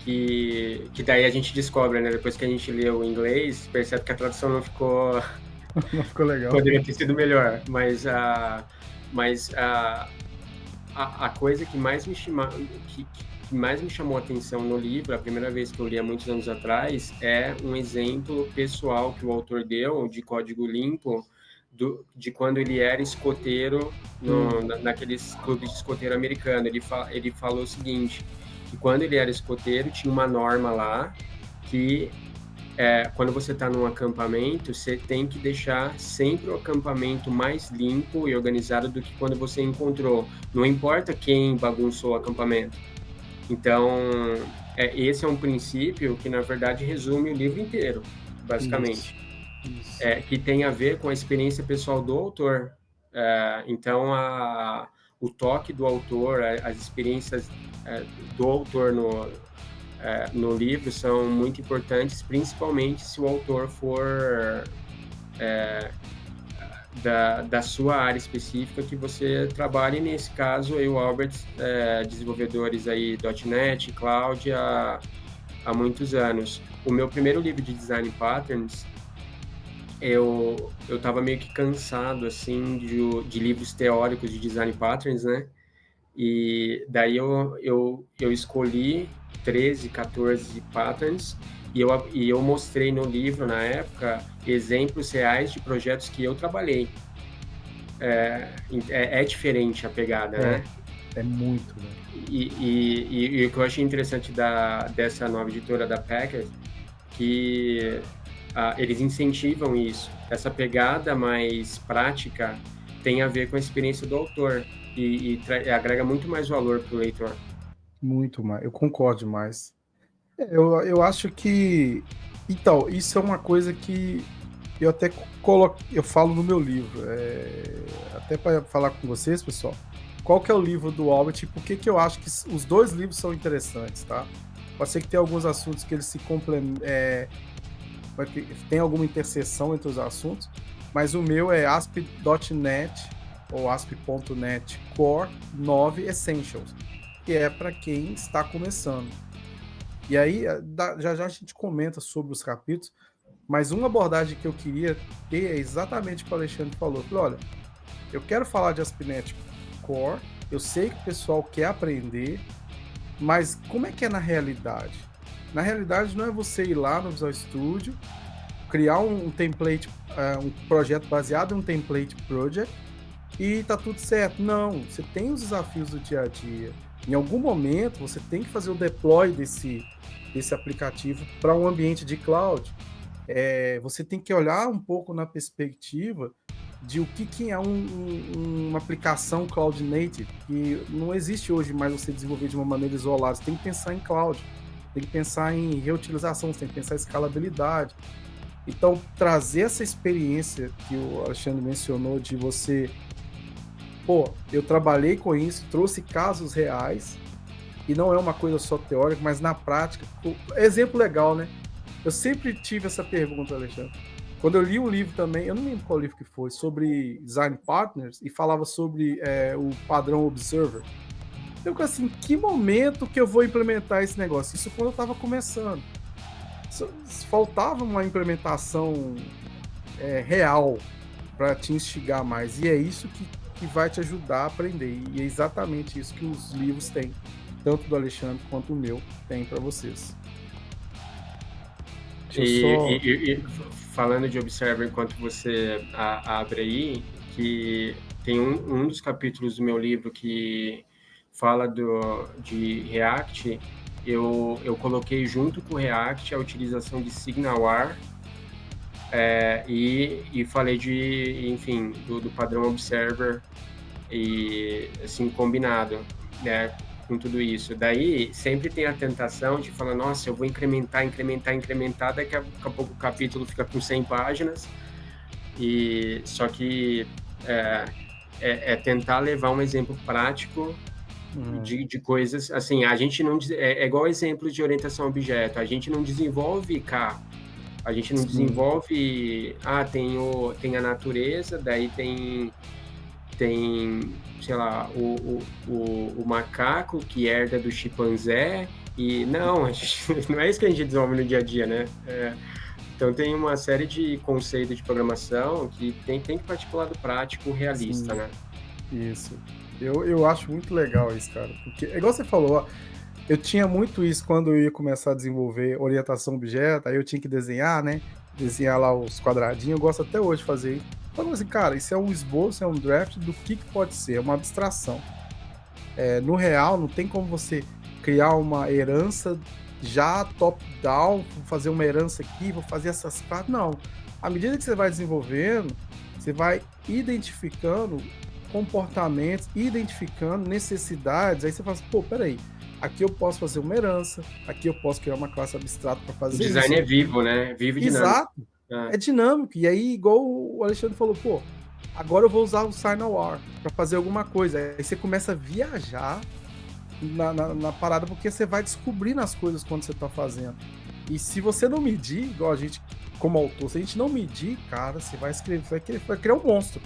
que daí a gente descobre, né? Depois que a gente leu em inglês, percebe que a tradução não ficou... não ficou legal. Poderia ter sido melhor, mas a coisa que mais que mais me chamou a atenção no livro, a primeira vez que eu li há muitos anos atrás, é um exemplo pessoal que o autor deu de Código Limpo, de quando ele era escoteiro naqueles clubes de escoteiro americano. Ele falou o seguinte, que quando ele era escoteiro, tinha uma norma lá que quando você está num acampamento, você tem que deixar sempre o acampamento mais limpo e organizado do que quando você encontrou. Não importa quem bagunçou o acampamento. Então, esse é um princípio que, na verdade, resume o livro inteiro, basicamente. Isso. Que tem a ver com a experiência pessoal do autor. Então, o toque do autor, as experiências do autor no livro são muito importantes, principalmente se o autor for da sua área específica que você trabalha. E nesse caso, eu e o Albert, desenvolvedores aí .NET, Cloud, há muitos anos. O meu primeiro livro de Design Patterns, eu estava meio que cansado assim de livros teóricos de Design Patterns, né? E daí eu escolhi 13, 14 patterns e eu mostrei no livro, na época, exemplos reais de projetos que eu trabalhei. É diferente a pegada, né? É muito, né? E o que eu achei interessante dessa nova editora da Packard, que eles incentivam isso. Essa pegada mais prática tem a ver com a experiência do autor e agrega muito mais valor para o leitor. Muito mais. Eu concordo demais. Eu acho que. Então, isso é uma coisa que eu até eu falo no meu livro. Até para falar com vocês, pessoal. Qual que é o livro do Albert e por que eu acho que os dois livros são interessantes, tá? Pode ser que tenha alguns assuntos que eles se tem alguma interseção entre os assuntos, mas o meu é ASP.NET ou ASP.NET Core 9 Essentials, que é para quem está começando. E aí, já já a gente comenta sobre os capítulos, mas uma abordagem que eu queria ter é exatamente o que o Alexandre falou. Eu falei, olha, eu quero falar de ASP.NET Core, eu sei que o pessoal quer aprender, mas como é que é na realidade? Na realidade, não é você ir lá no Visual Studio, criar um template, um projeto baseado em um template project e tá tudo certo. Não, você tem os desafios do dia a dia. Em algum momento, você tem que fazer o deploy desse aplicativo para um ambiente de cloud. Você tem que olhar um pouco na perspectiva de o que é uma aplicação cloud native, que não existe hoje mais você desenvolver de uma maneira isolada. Você tem que pensar em cloud, tem que pensar em reutilização, você tem que pensar em escalabilidade. Então, trazer essa experiência que o Alexandre mencionou de você, eu trabalhei com isso, trouxe casos reais, e não é uma coisa só teórica, mas na prática, exemplo legal, né? Eu sempre tive essa pergunta, Alexandre. Quando eu li um livro também, eu não lembro qual livro que foi, sobre design partners, e falava sobre o padrão Observer. Eu fico assim, que momento que eu vou implementar esse negócio? Isso quando eu estava começando. Faltava uma implementação real para te instigar mais. E é isso que vai te ajudar a aprender. E é exatamente isso que os livros têm. Tanto do Alexandre quanto o meu tem para vocês. E falando de Observer, enquanto você abre aí, que tem um dos capítulos do meu livro que fala de React, eu coloquei junto com o React a utilização de SignalR e falei enfim, do padrão Observer e assim combinado, né, com tudo isso. Daí sempre tem a tentação de falar, nossa, eu vou incrementar, daqui a pouco o capítulo fica com 100 páginas, e só que é tentar levar um exemplo prático de coisas, assim, a gente não, é igual exemplos de orientação a objeto, a gente não desenvolve carro, a gente não desenvolve, tem a natureza, daí tem sei lá, o macaco que herda do chimpanzé, e não, não é isso que a gente desenvolve no dia a dia, né? Então tem uma série de conceitos de programação que tem que partir para o lado prático, realista, né? Isso. Eu acho muito legal isso, cara. Porque, igual você falou, ó, eu tinha muito isso quando eu ia começar a desenvolver orientação objeto, aí eu tinha que desenhar, né? Desenhar lá os quadradinhos, eu gosto até hoje de fazer isso. Falando assim, cara, isso é um esboço, é um draft do que pode ser, é uma abstração. No real, não tem como você criar uma herança já top-down, fazer uma herança aqui, vou fazer essas partes. Não. À medida que você vai desenvolvendo, você vai identificando comportamentos, identificando necessidades, aí você fala assim, peraí, aqui eu posso fazer uma herança, aqui eu posso criar uma classe abstrata para fazer isso. O design é vivo, né? Vivo e dinâmico. Exato. É dinâmico. E aí, igual o Alexandre falou, agora eu vou usar o SignalR para fazer alguma coisa. Aí você começa a viajar na parada, porque você vai descobrindo as coisas quando você tá fazendo. E se você não medir, igual a gente, como autor, se a gente não medir, cara, você vai escrever, vai criar um monstro.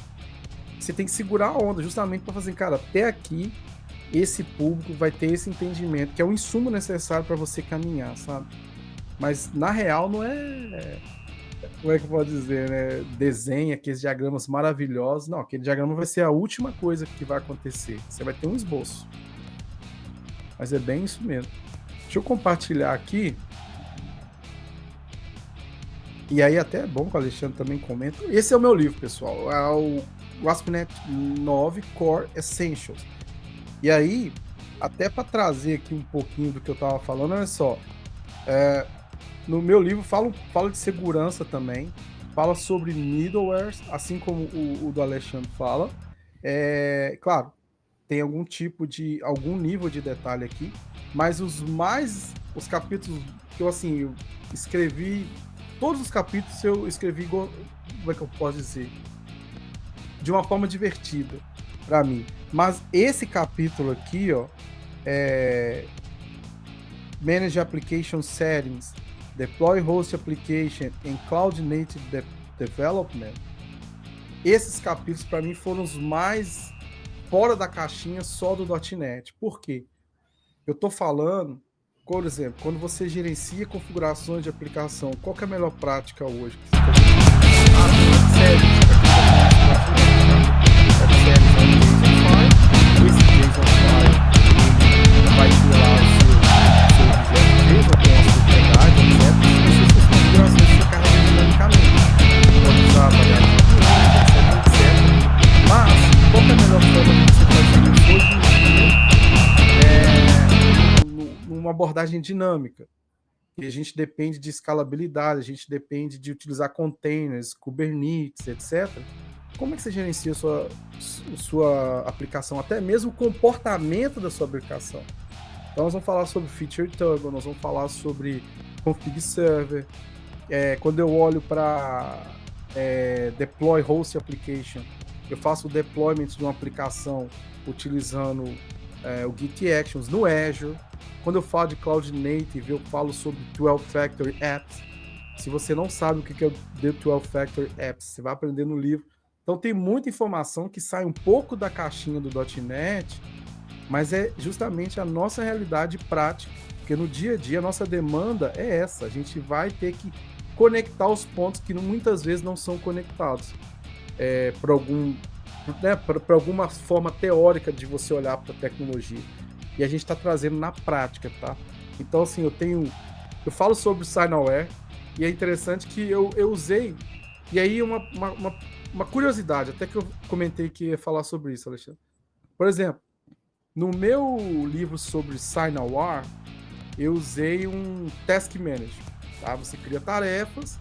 Você tem que segurar a onda, justamente para fazer, cara, até aqui, esse público vai ter esse entendimento, que é o insumo necessário para você caminhar, sabe? Mas, na real, não é... Como é que eu posso dizer, né? Desenha aqueles diagramas maravilhosos. Não, aquele diagrama vai ser a última coisa que vai acontecer. Você vai ter um esboço. Mas é bem isso mesmo. Deixa eu compartilhar aqui. E aí até é bom que o Alexandre também comenta. Esse é o meu livro, pessoal. É o ASP.NET 9 Core Essentials. E aí, até para trazer aqui um pouquinho do que eu estava falando, olha só. No meu livro falo de segurança também, fala sobre middlewares, assim como o do Alexandre fala. Claro, tem algum nível de detalhe aqui, mas os capítulos que eu escrevi, todos os capítulos eu escrevi, como é que eu posso dizer? De uma forma divertida para mim. Mas esse capítulo aqui, Manage Application Settings, Deploy Host Application and Cloud Native Development, esses capítulos para mim foram os mais fora da caixinha só do .NET. Por quê? Eu estou falando, por exemplo, quando você gerencia configurações de aplicação, qual que é a melhor prática hoje? Esse JSON file vai ter lá o seu objeto JSON com a sua propriedade, etc. E essas configurações se carregam dinamicamente. Pode usar variáveis de cliente, etc. Mas, qual que é a melhor forma de você fazer isso hoje em dia? Numa abordagem dinâmica. E a gente depende de escalabilidade, a gente depende de utilizar containers, Kubernetes, etc. Como é que você gerencia a sua aplicação, até mesmo o comportamento da sua aplicação? Então nós vamos falar sobre Feature Toggle, nós vamos falar sobre Config Server. Quando eu olho para Deploy Host Application, eu faço o deployment de uma aplicação utilizando o Git Actions no Azure. Quando eu falo de Cloud Native, eu falo sobre 12 Factor Apps. Se você não sabe o que é o 12 Factor Apps, você vai aprender no livro. Então tem muita informação que sai um pouco da caixinha do .NET, mas é justamente a nossa realidade prática, porque no dia a dia a nossa demanda é essa, a gente vai ter que conectar os pontos que muitas vezes não são conectados para alguma forma teórica de você olhar para a tecnologia, e a gente está trazendo na prática, tá? Então assim, eu falo sobre Signalware, e é interessante que eu usei, e aí uma curiosidade, até que eu comentei que ia falar sobre isso, Alexandre. Por exemplo, no meu livro sobre Signalware, eu usei um Task Manager. Tá? Você cria tarefas,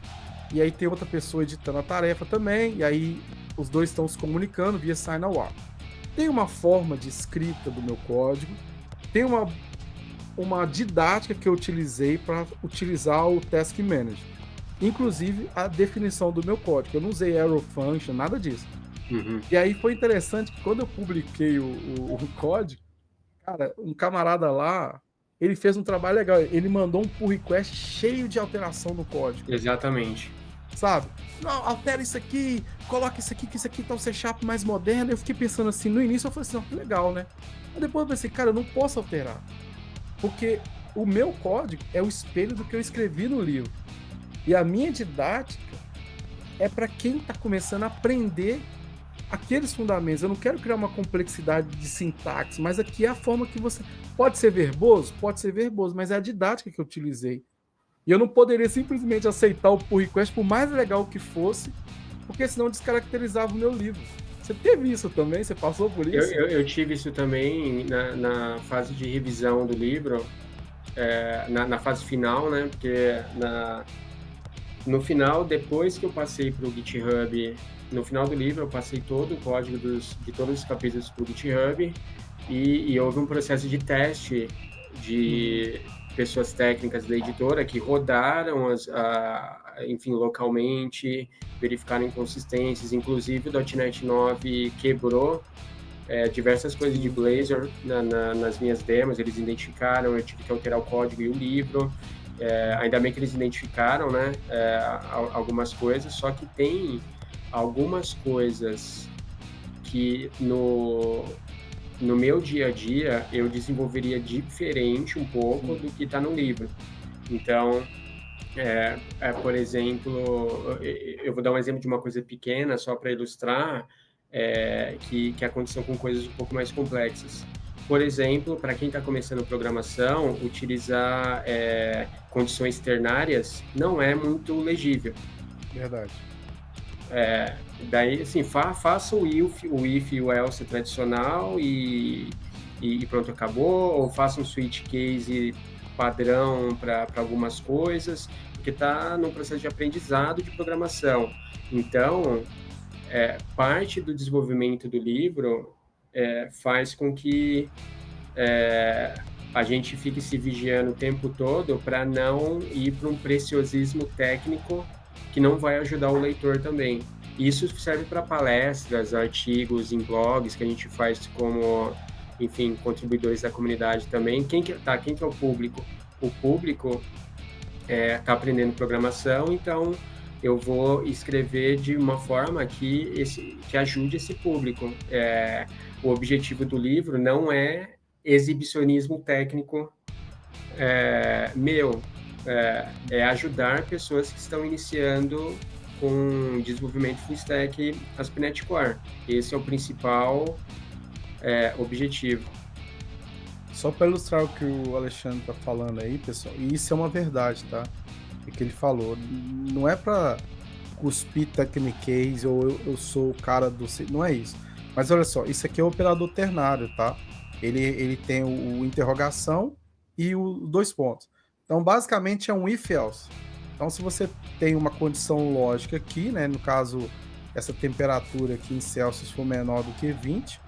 e aí tem outra pessoa editando a tarefa também, e aí os dois estão se comunicando via Signalware. Tem uma forma de escrita do meu código, tem uma didática que eu utilizei para utilizar o Task Manager. Inclusive a definição do meu código. Eu não usei arrow function, nada disso. Uhum. E aí foi interessante que quando eu publiquei o código, cara, um camarada lá, ele fez um trabalho legal. Ele mandou um pull request cheio de alteração no código. Exatamente. Sabe? Não, altera isso aqui, coloca isso aqui, que isso aqui tá um C# mais moderno. Eu fiquei pensando assim, no início eu falei assim, que legal, né? Mas depois eu pensei, cara, eu não posso alterar. Porque o meu código é o espelho do que eu escrevi no livro. E a minha didática é para quem está começando a aprender aqueles fundamentos. Eu não quero criar uma complexidade de sintaxe, mas aqui é a forma que você... Pode ser verboso? Pode ser verboso, mas é a didática que eu utilizei. E eu não poderia simplesmente aceitar o pull request, por mais legal que fosse, porque senão descaracterizava o meu livro. Você teve isso também? Você passou por isso? Eu tive isso também na fase de revisão do livro, na fase final, né? Porque no final, depois que eu passei para o GitHub, no final do livro eu passei todo o código de todos os capítulos para o GitHub e houve um processo de teste de pessoas técnicas da editora que rodaram enfim, localmente, verificaram inconsistências, inclusive o .NET 9 quebrou diversas coisas de Blazor nas minhas demos, eles identificaram, eu tive que alterar o código e o livro. Ainda bem que eles identificaram, né, algumas coisas, só que tem algumas coisas que no meu dia a dia eu desenvolveria diferente um pouco do que está no livro. Então, por exemplo, eu vou dar um exemplo de uma coisa pequena só para ilustrar que aconteceu com coisas um pouco mais complexas. Por exemplo, para quem está começando programação, utilizar condições ternárias não é muito legível. Verdade. Daí, assim, faça o if e o else tradicional e pronto, acabou. Ou faça um switch case padrão para algumas coisas, porque está num processo de aprendizado de programação. Então, parte do desenvolvimento do livro faz com que a gente fique se vigiando o tempo todo para não ir para um preciosismo técnico que não vai ajudar o leitor também. Isso serve para palestras, artigos em blogs que a gente faz como, enfim, contribuidores da comunidade também. Quem que é o público? O público está aprendendo programação, então eu vou escrever de uma forma que ajude esse público. O objetivo do livro não é exibicionismo técnico meu, é ajudar pessoas que estão iniciando com desenvolvimento full stack ASP.NET Core. Esse é o principal objetivo. Só para ilustrar o que o Alexandre está falando aí, pessoal, e isso é uma verdade, tá? O que ele falou. Não é para cuspir Technic ou eu sou o cara do... Não é isso. Mas olha só, isso aqui é o operador ternário, tá? Ele tem o interrogação e o 2 pontos. Então, basicamente, é um if-else. Então, se você tem uma condição lógica aqui, né? No caso, essa temperatura aqui em Celsius for menor do que 20,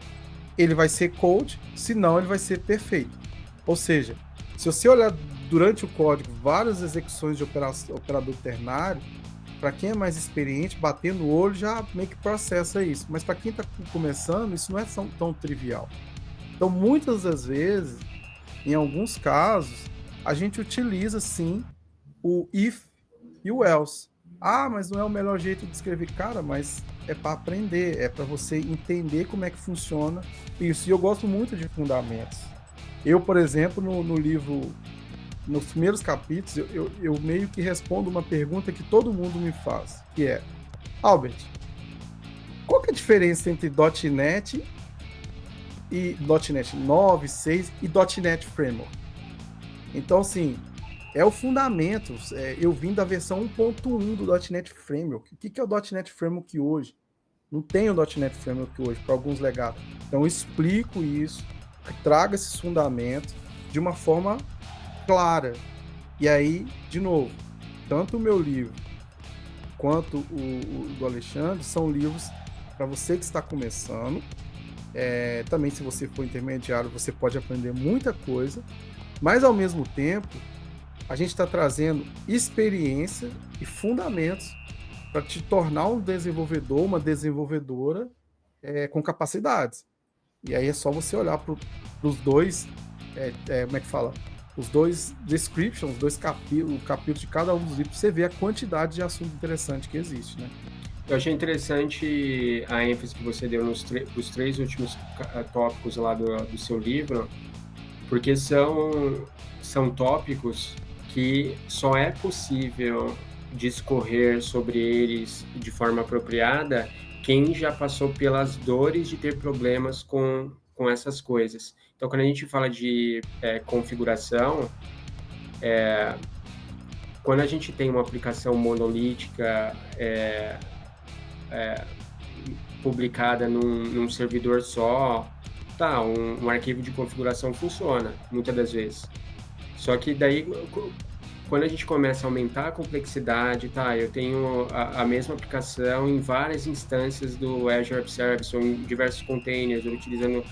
ele vai ser cold, senão ele vai ser perfeito. Ou seja, se você olhar durante o código várias execuções de operador ternário, para quem é mais experiente, batendo o olho já meio que processa isso. Mas para quem está começando, isso não é tão trivial. Então, muitas das vezes, em alguns casos, a gente utiliza sim o if e o else. Ah, mas não é o melhor jeito de escrever. Cara, mas é para aprender, é para você entender como é que funciona isso. E eu gosto muito de fundamentos. Eu, por exemplo, no livro, nos primeiros capítulos, eu meio que respondo uma pergunta que todo mundo me faz, que é: Albert, qual que é a diferença entre .NET e .NET 9, 6 e .NET Framework? Então, assim, é o fundamento. Eu vim da versão 1.1 do .NET Framework. O que é o .NET Framework hoje? Não tem o .NET Framework hoje, para alguns legados. Então, eu explico isso, trago esses fundamentos de uma forma clara. E aí, de novo, tanto o meu livro quanto o do Alexandre são livros para você que está começando. Também, se você for intermediário, você pode aprender muita coisa, mas ao mesmo tempo a gente está trazendo experiência e fundamentos para te tornar um desenvolvedor, uma desenvolvedora com capacidades. E aí é só você olhar para os dois, como é que fala? Os dois descriptions, os dois capítulos de cada um dos livros, para você ver a quantidade de assunto interessante que existe, né? Eu achei interessante a ênfase que você deu nos 3 últimos tópicos lá do seu livro, porque são tópicos que só é possível discorrer sobre eles de forma apropriada quem já passou pelas dores de ter problemas com essas coisas. Então, quando a gente fala de configuração, quando a gente tem uma aplicação monolítica publicada num servidor só, tá, um arquivo de configuração funciona, muitas das vezes. Só que daí, quando a gente começa a aumentar a complexidade, tá, eu tenho a mesma aplicação em várias instâncias do Azure App Service, ou em diversos containers, ou utilizando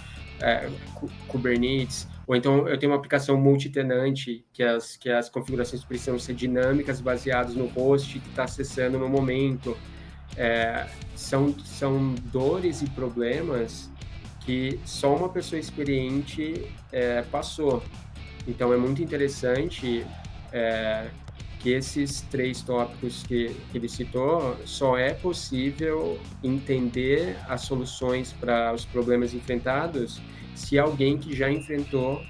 Kubernetes, ou então eu tenho uma aplicação multitenante, que as configurações precisam ser dinâmicas, baseadas no host que está acessando no momento. São dores e problemas que só uma pessoa experiente passou. Então, é muito interessante que esses 3 tópicos que ele citou, só é possível entender as soluções para os problemas enfrentados se alguém que já enfrentou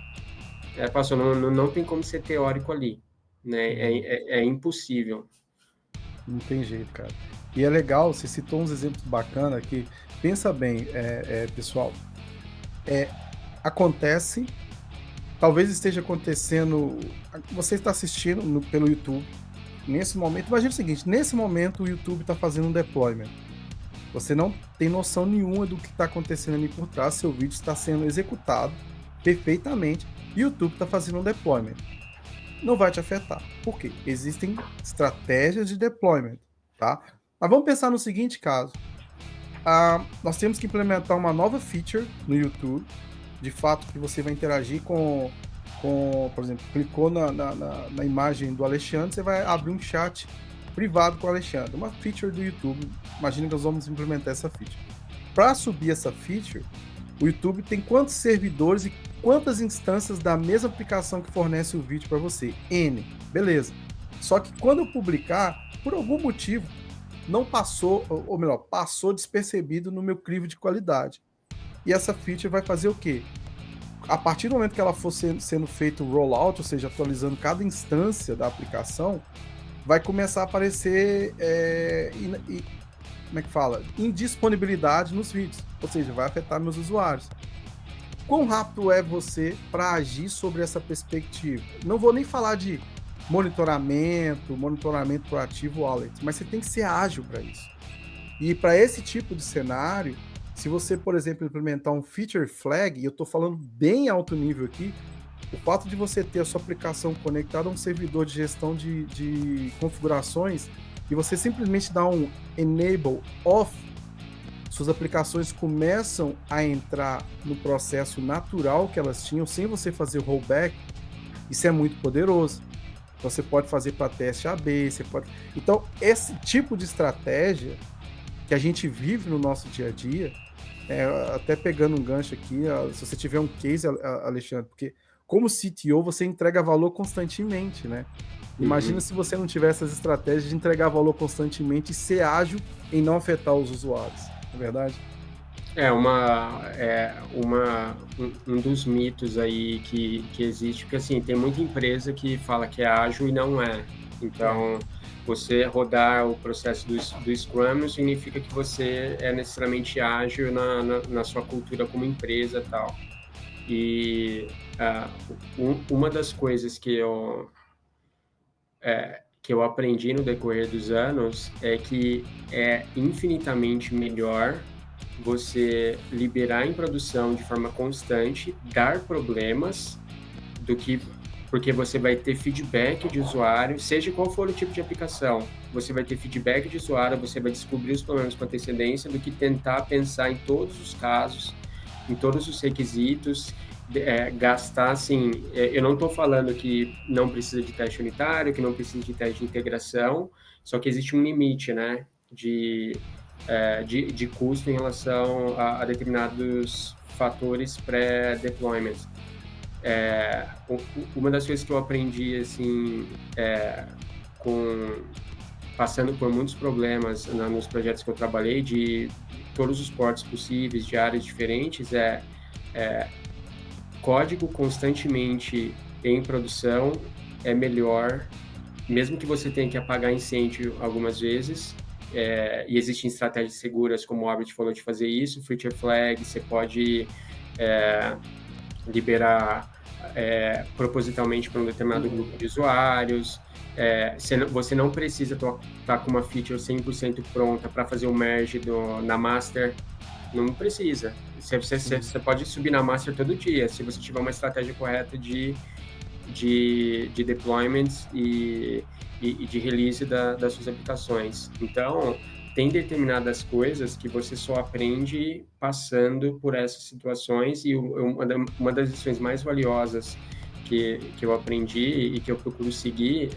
passou. Não tem como ser teórico ali, né? É impossível. Não tem jeito, cara. E é legal, você citou uns exemplos bacanas aqui. Pensa bem, pessoal. Acontece, talvez esteja acontecendo. Você está assistindo pelo YouTube. Nesse momento, imagina o seguinte: nesse momento o YouTube está fazendo um deployment. Você não tem noção nenhuma do que está acontecendo ali por trás. Seu vídeo está sendo executado perfeitamente. E o YouTube está fazendo um deployment. Não vai te afetar. Por quê? Existem estratégias de deployment, tá? Mas vamos pensar no seguinte caso. Nós temos que implementar uma nova feature no YouTube, de fato que você vai interagir com por exemplo, clicou na imagem do Alexandre, você vai abrir um chat privado com o Alexandre, uma feature do YouTube. Imagina que nós vamos implementar essa feature. Para subir essa feature, o YouTube tem quantos servidores e quantas instâncias da mesma aplicação que fornece o vídeo para você? N. Beleza. Só que quando eu publicar, por algum motivo, não passou, ou melhor, passou despercebido no meu crivo de qualidade. E essa feature vai fazer o quê? A partir do momento que ela for sendo feito o rollout, ou seja, atualizando cada instância da aplicação, vai começar a aparecer, como é que fala? Indisponibilidade nos vídeos, ou seja, vai afetar meus usuários. Quão rápido é você para agir sobre essa perspectiva? Não vou nem falar de monitoramento proativo, Alex, mas você tem que ser ágil para isso. E para esse tipo de cenário, se você, por exemplo, implementar um feature flag, e eu estou falando bem alto nível aqui, o fato de você ter a sua aplicação conectada a um servidor de gestão de configurações e você simplesmente dar um enable off, suas aplicações começam a entrar no processo natural que elas tinham, sem você fazer o rollback. Isso é muito poderoso. Então, você pode fazer para teste AB, você pode... Então, esse tipo de estratégia que a gente vive no nosso dia a dia, até pegando um gancho aqui, se você tiver um case, Alexandre, porque como CTO você entrega valor constantemente, né? Imagina se você não tiver essas estratégias de entregar valor constantemente e ser ágil em não afetar os usuários, não é verdade? Um dos mitos aí que existe, porque assim, tem muita empresa que fala que é ágil e não é. Então, você rodar o processo do Scrum não significa que você é necessariamente ágil na sua cultura como empresa e tal. E uma das coisas que eu aprendi no decorrer dos anos é que é infinitamente melhor você liberar em produção de forma constante, dar problemas, porque você vai ter feedback de usuário, seja qual for o tipo de aplicação, você vai ter feedback de usuário, você vai descobrir os problemas com antecedência, do que tentar pensar em todos os casos, em todos os requisitos, gastar, assim, eu não estou falando que não precisa de teste unitário, que não precisa de teste de integração, só que existe um limite, né, de custo em relação a determinados fatores pré-deployment. Uma das coisas que eu aprendi, assim, passando por muitos problemas nos projetos que eu trabalhei, de todos os portos possíveis, de áreas diferentes, código constantemente em produção é melhor, mesmo que você tenha que apagar incêndio algumas vezes, e existem estratégias seguras, como o Albert falou, de fazer isso, feature flag, você pode liberar propositalmente para um determinado grupo de usuários, você não precisa estar com uma feature 100% pronta para fazer o merge na master, não precisa. Você pode subir na master todo dia, se você tiver uma estratégia correta de deployments e de release das suas aplicações. Então, tem determinadas coisas que você só aprende passando por essas situações, e uma das lições mais valiosas que eu aprendi e que eu procuro seguir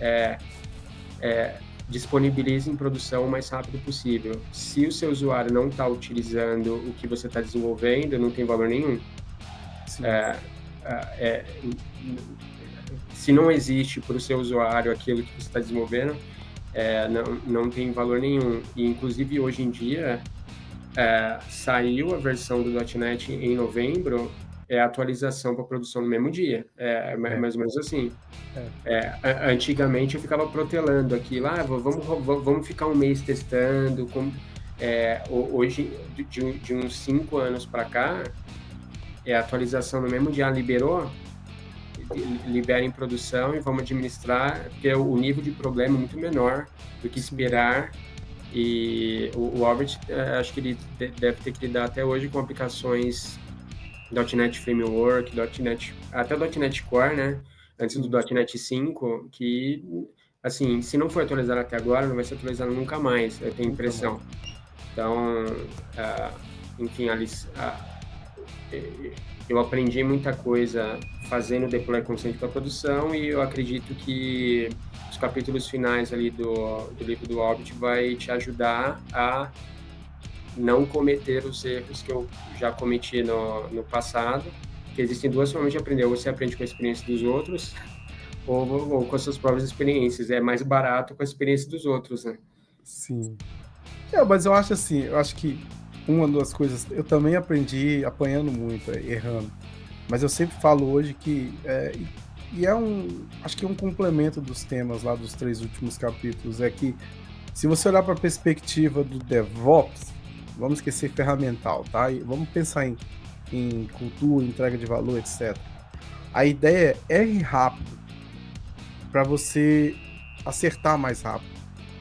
disponibilize em produção o mais rápido possível. Se o seu usuário não está utilizando o que você está desenvolvendo, não tem valor nenhum. Se não existe para o seu usuário aquilo que você está desenvolvendo, não tem valor nenhum. E, inclusive, hoje em dia, saiu a versão do .NET em novembro, a atualização para produção no mesmo dia. Mais ou menos assim. Antigamente, eu ficava protelando aquilo, vamos ficar um mês testando. Hoje, de uns 5 anos para cá, a atualização no mesmo dia liberou, libera em produção e vamos administrar, porque o nível de problema é muito menor do que esperar. E o Albert, acho que ele deve ter que lidar até hoje com aplicações .NET Framework, até o .NET Core, né? Antes do .NET 5, que, assim, se não for atualizado até agora, não vai ser atualizado nunca mais, eu tenho impressão. Então, enfim, eu aprendi muita coisa fazendo deploy constante para produção, e eu acredito que os capítulos finais ali do livro do Albert vai te ajudar a não cometer os erros que eu já cometi no passado, que existem duas formas de aprender: ou você aprende com a experiência dos outros, ou com as suas próprias experiências. É mais barato com a experiência dos outros, né? Sim. Mas eu acho assim, eu acho que uma das coisas, eu também aprendi apanhando muito, errando. Mas eu sempre falo hoje que, acho que é um complemento dos temas lá dos 3 últimos capítulos, é que se você olhar para a perspectiva do DevOps, vamos esquecer ferramental, tá? E vamos pensar em cultura, entrega de valor, etc. A ideia é ir rápido para você acertar mais rápido.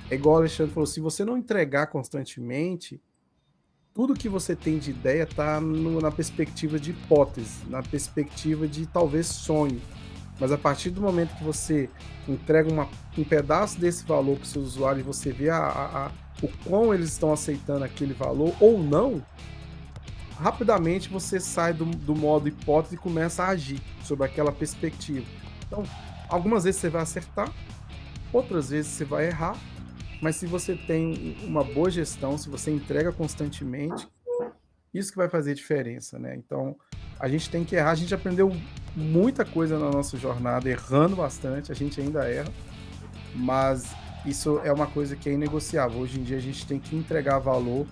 É igual o Alexandre falou, se você não entregar constantemente, tudo que você tem de ideia está na perspectiva de hipótese, na perspectiva de talvez sonho. Mas a partir do momento que você entrega um pedaço desse valor para o seu usuário e você vê o quão eles estão aceitando aquele valor ou não, rapidamente você sai do modo hipótese e começa a agir sobre aquela perspectiva. Então, algumas vezes você vai acertar, outras vezes você vai errar, mas se você tem uma boa gestão, se você entrega constantemente, isso que vai fazer diferença, né? Então, a gente tem que errar. A gente aprendeu muita coisa na nossa jornada, errando bastante, a gente ainda erra, mas isso é uma coisa que é inegociável. Hoje em dia a gente tem que entregar valor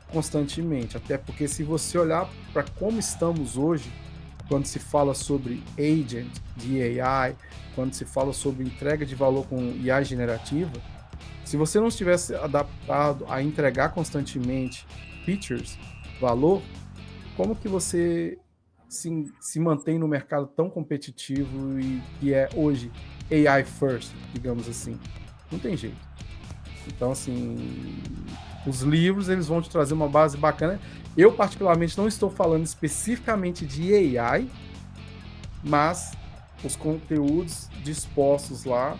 constantemente, até porque se você olhar para como estamos hoje, quando se fala sobre agent de AI, quando se fala sobre entrega de valor com IA generativa, se você não estivesse adaptado a entregar constantemente features, valor, como que você se mantém no mercado tão competitivo e que é hoje AI first, digamos assim? Não tem jeito. Então, assim, os livros, eles vão te trazer uma base bacana. Eu, particularmente, não estou falando especificamente de AI, mas os conteúdos dispostos lá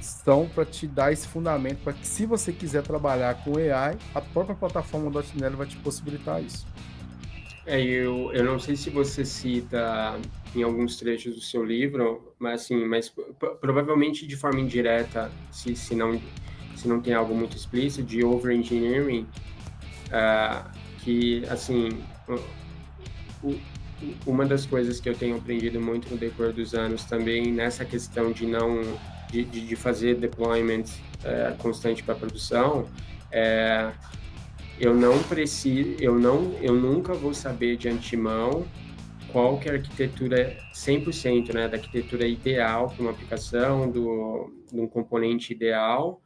estão para te dar esse fundamento para que, se você quiser trabalhar com AI, a própria plataforma .NET vai te possibilitar isso. Eu não sei se você cita em alguns trechos do seu livro, mas provavelmente de forma indireta, se não tem algo muito explícito, de over-engineering, que, assim, uma das coisas que eu tenho aprendido muito no decorrer dos anos também, nessa questão de fazer deployment constante para produção, eu nunca vou saber de antemão qual que é a arquitetura 100%, né, da arquitetura ideal para uma aplicação, de um componente ideal.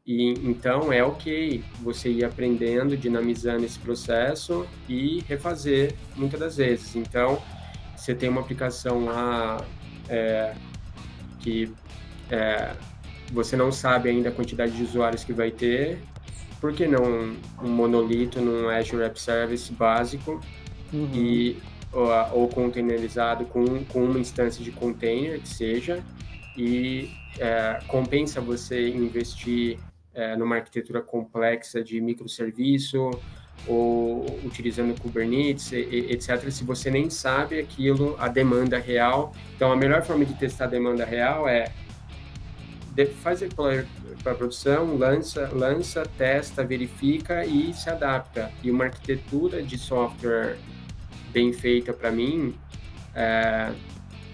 E então é ok você ir aprendendo, dinamizando esse processo e refazer muitas das vezes. Então, você tem uma aplicação lá que você não sabe ainda a quantidade de usuários que vai ter, por que não um monolito num Azure App Service básico, ou containerizado com uma instância de container que seja, e compensa você investir numa arquitetura complexa de microserviço ou utilizando Kubernetes, etc., se você nem sabe a demanda real. Então, a melhor forma de testar a demanda real é faz deploy para produção, lança, testa, verifica e se adapta. E uma arquitetura de software bem feita, para mim,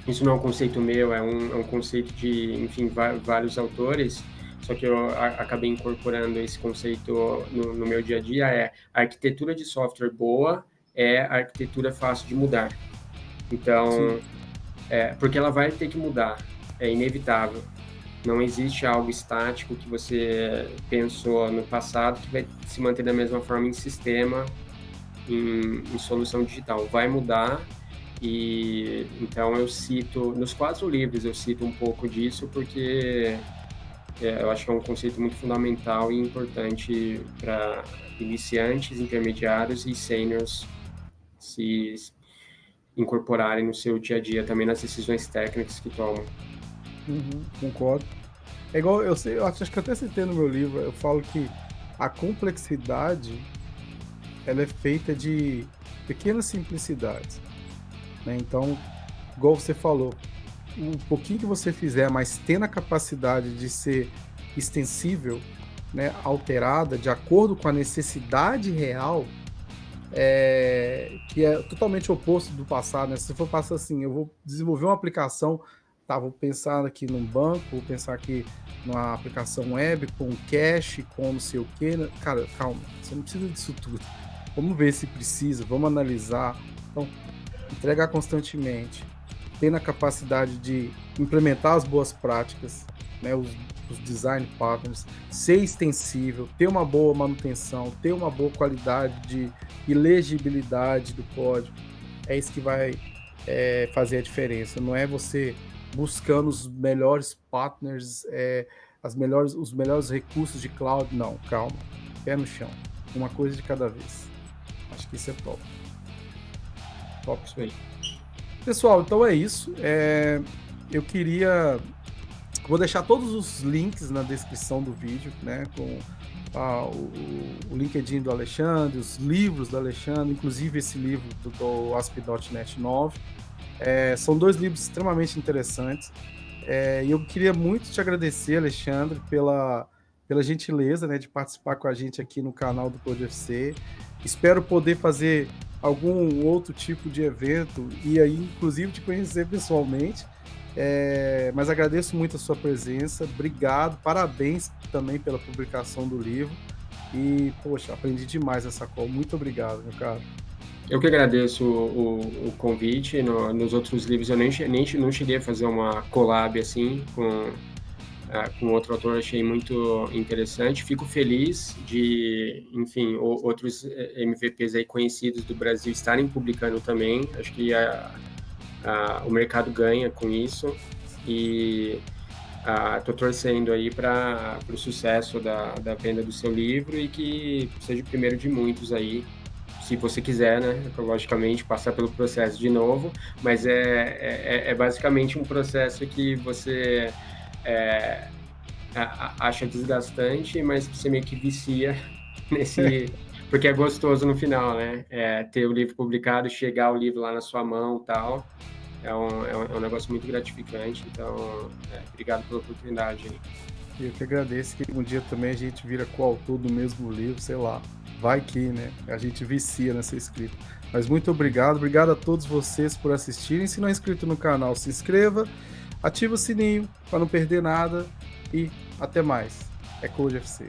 isso não é um conceito meu, é um conceito de, enfim, vários autores, só que eu acabei incorporando esse conceito no meu dia a dia, a arquitetura de software boa é a arquitetura fácil de mudar. Então, porque ela vai ter que mudar, é inevitável. Não existe algo estático que você pensou no passado que vai se manter da mesma forma em sistema, em solução digital. Vai mudar, e então eu cito, nos 4 livros eu cito um pouco disso, porque eu acho que é um conceito muito fundamental e importante para iniciantes, intermediários e seniors se incorporarem no seu dia a dia, também nas decisões técnicas que tomam. Concordo. É igual, eu acho que eu até citei no meu livro, eu falo que a complexidade ela é feita de pequenas simplicidades, né? Então, igual você falou, um pouquinho que você fizer, mas tendo a capacidade de ser extensível, né, alterada, de acordo com a necessidade real, que é totalmente oposto do passado, né? Se for passar assim, eu vou desenvolver uma aplicação tá, vou pensar aqui num banco, vou pensar aqui numa aplicação web, com cache, com não sei o quê. Cara, calma, você não precisa disso tudo. Vamos ver se precisa, vamos analisar. Então, entregar constantemente, tendo a capacidade de implementar as boas práticas, né, os design partners, ser extensível, ter uma boa manutenção, ter uma boa qualidade e legibilidade do código. É isso que vai fazer a diferença. Não é você buscando os melhores partners, os melhores recursos de cloud. Não, calma. Pé no chão. Uma coisa de cada vez. Acho que isso é top. Top. Isso aí. Pessoal, então é isso. Eu queria... Vou deixar todos os links na descrição do vídeo, né? Com o LinkedIn do Alexandre, os livros do Alexandre, inclusive esse livro do ASP.NET 9. São 2 livros extremamente interessantes. E eu queria muito te agradecer, Alexandre, pela gentileza, né, de participar com a gente aqui no canal do CodeFC. Espero poder fazer algum outro tipo de evento e aí, inclusive, te conhecer pessoalmente. Mas agradeço muito a sua presença. Obrigado, parabéns também pela publicação do livro. E, poxa, aprendi demais essa call. Muito obrigado, meu caro. Eu que agradeço o convite. Nos outros livros eu não cheguei a fazer uma collab assim com outro autor, achei muito interessante. Fico feliz de, enfim, outros MVPs aí conhecidos do Brasil estarem publicando também. Acho que o mercado ganha com isso e estou torcendo aí para o sucesso da venda do seu livro e que seja o primeiro de muitos aí, se você quiser, né, logicamente, passar pelo processo de novo, mas é basicamente um processo que você acha desgastante, mas você meio que vicia nesse... porque é gostoso no final, né? Ter o livro publicado, chegar o livro lá na sua mão e tal, é um negócio muito gratificante, então obrigado pela oportunidade aí. Eu que agradeço, que um dia também a gente vira coautor do mesmo livro, sei lá, vai que, né? A gente vicia nessa escrita. Mas muito obrigado a todos vocês por assistirem. Se não é inscrito no canal, se inscreva, ativa o sininho para não perder nada e até mais. É CodeFC.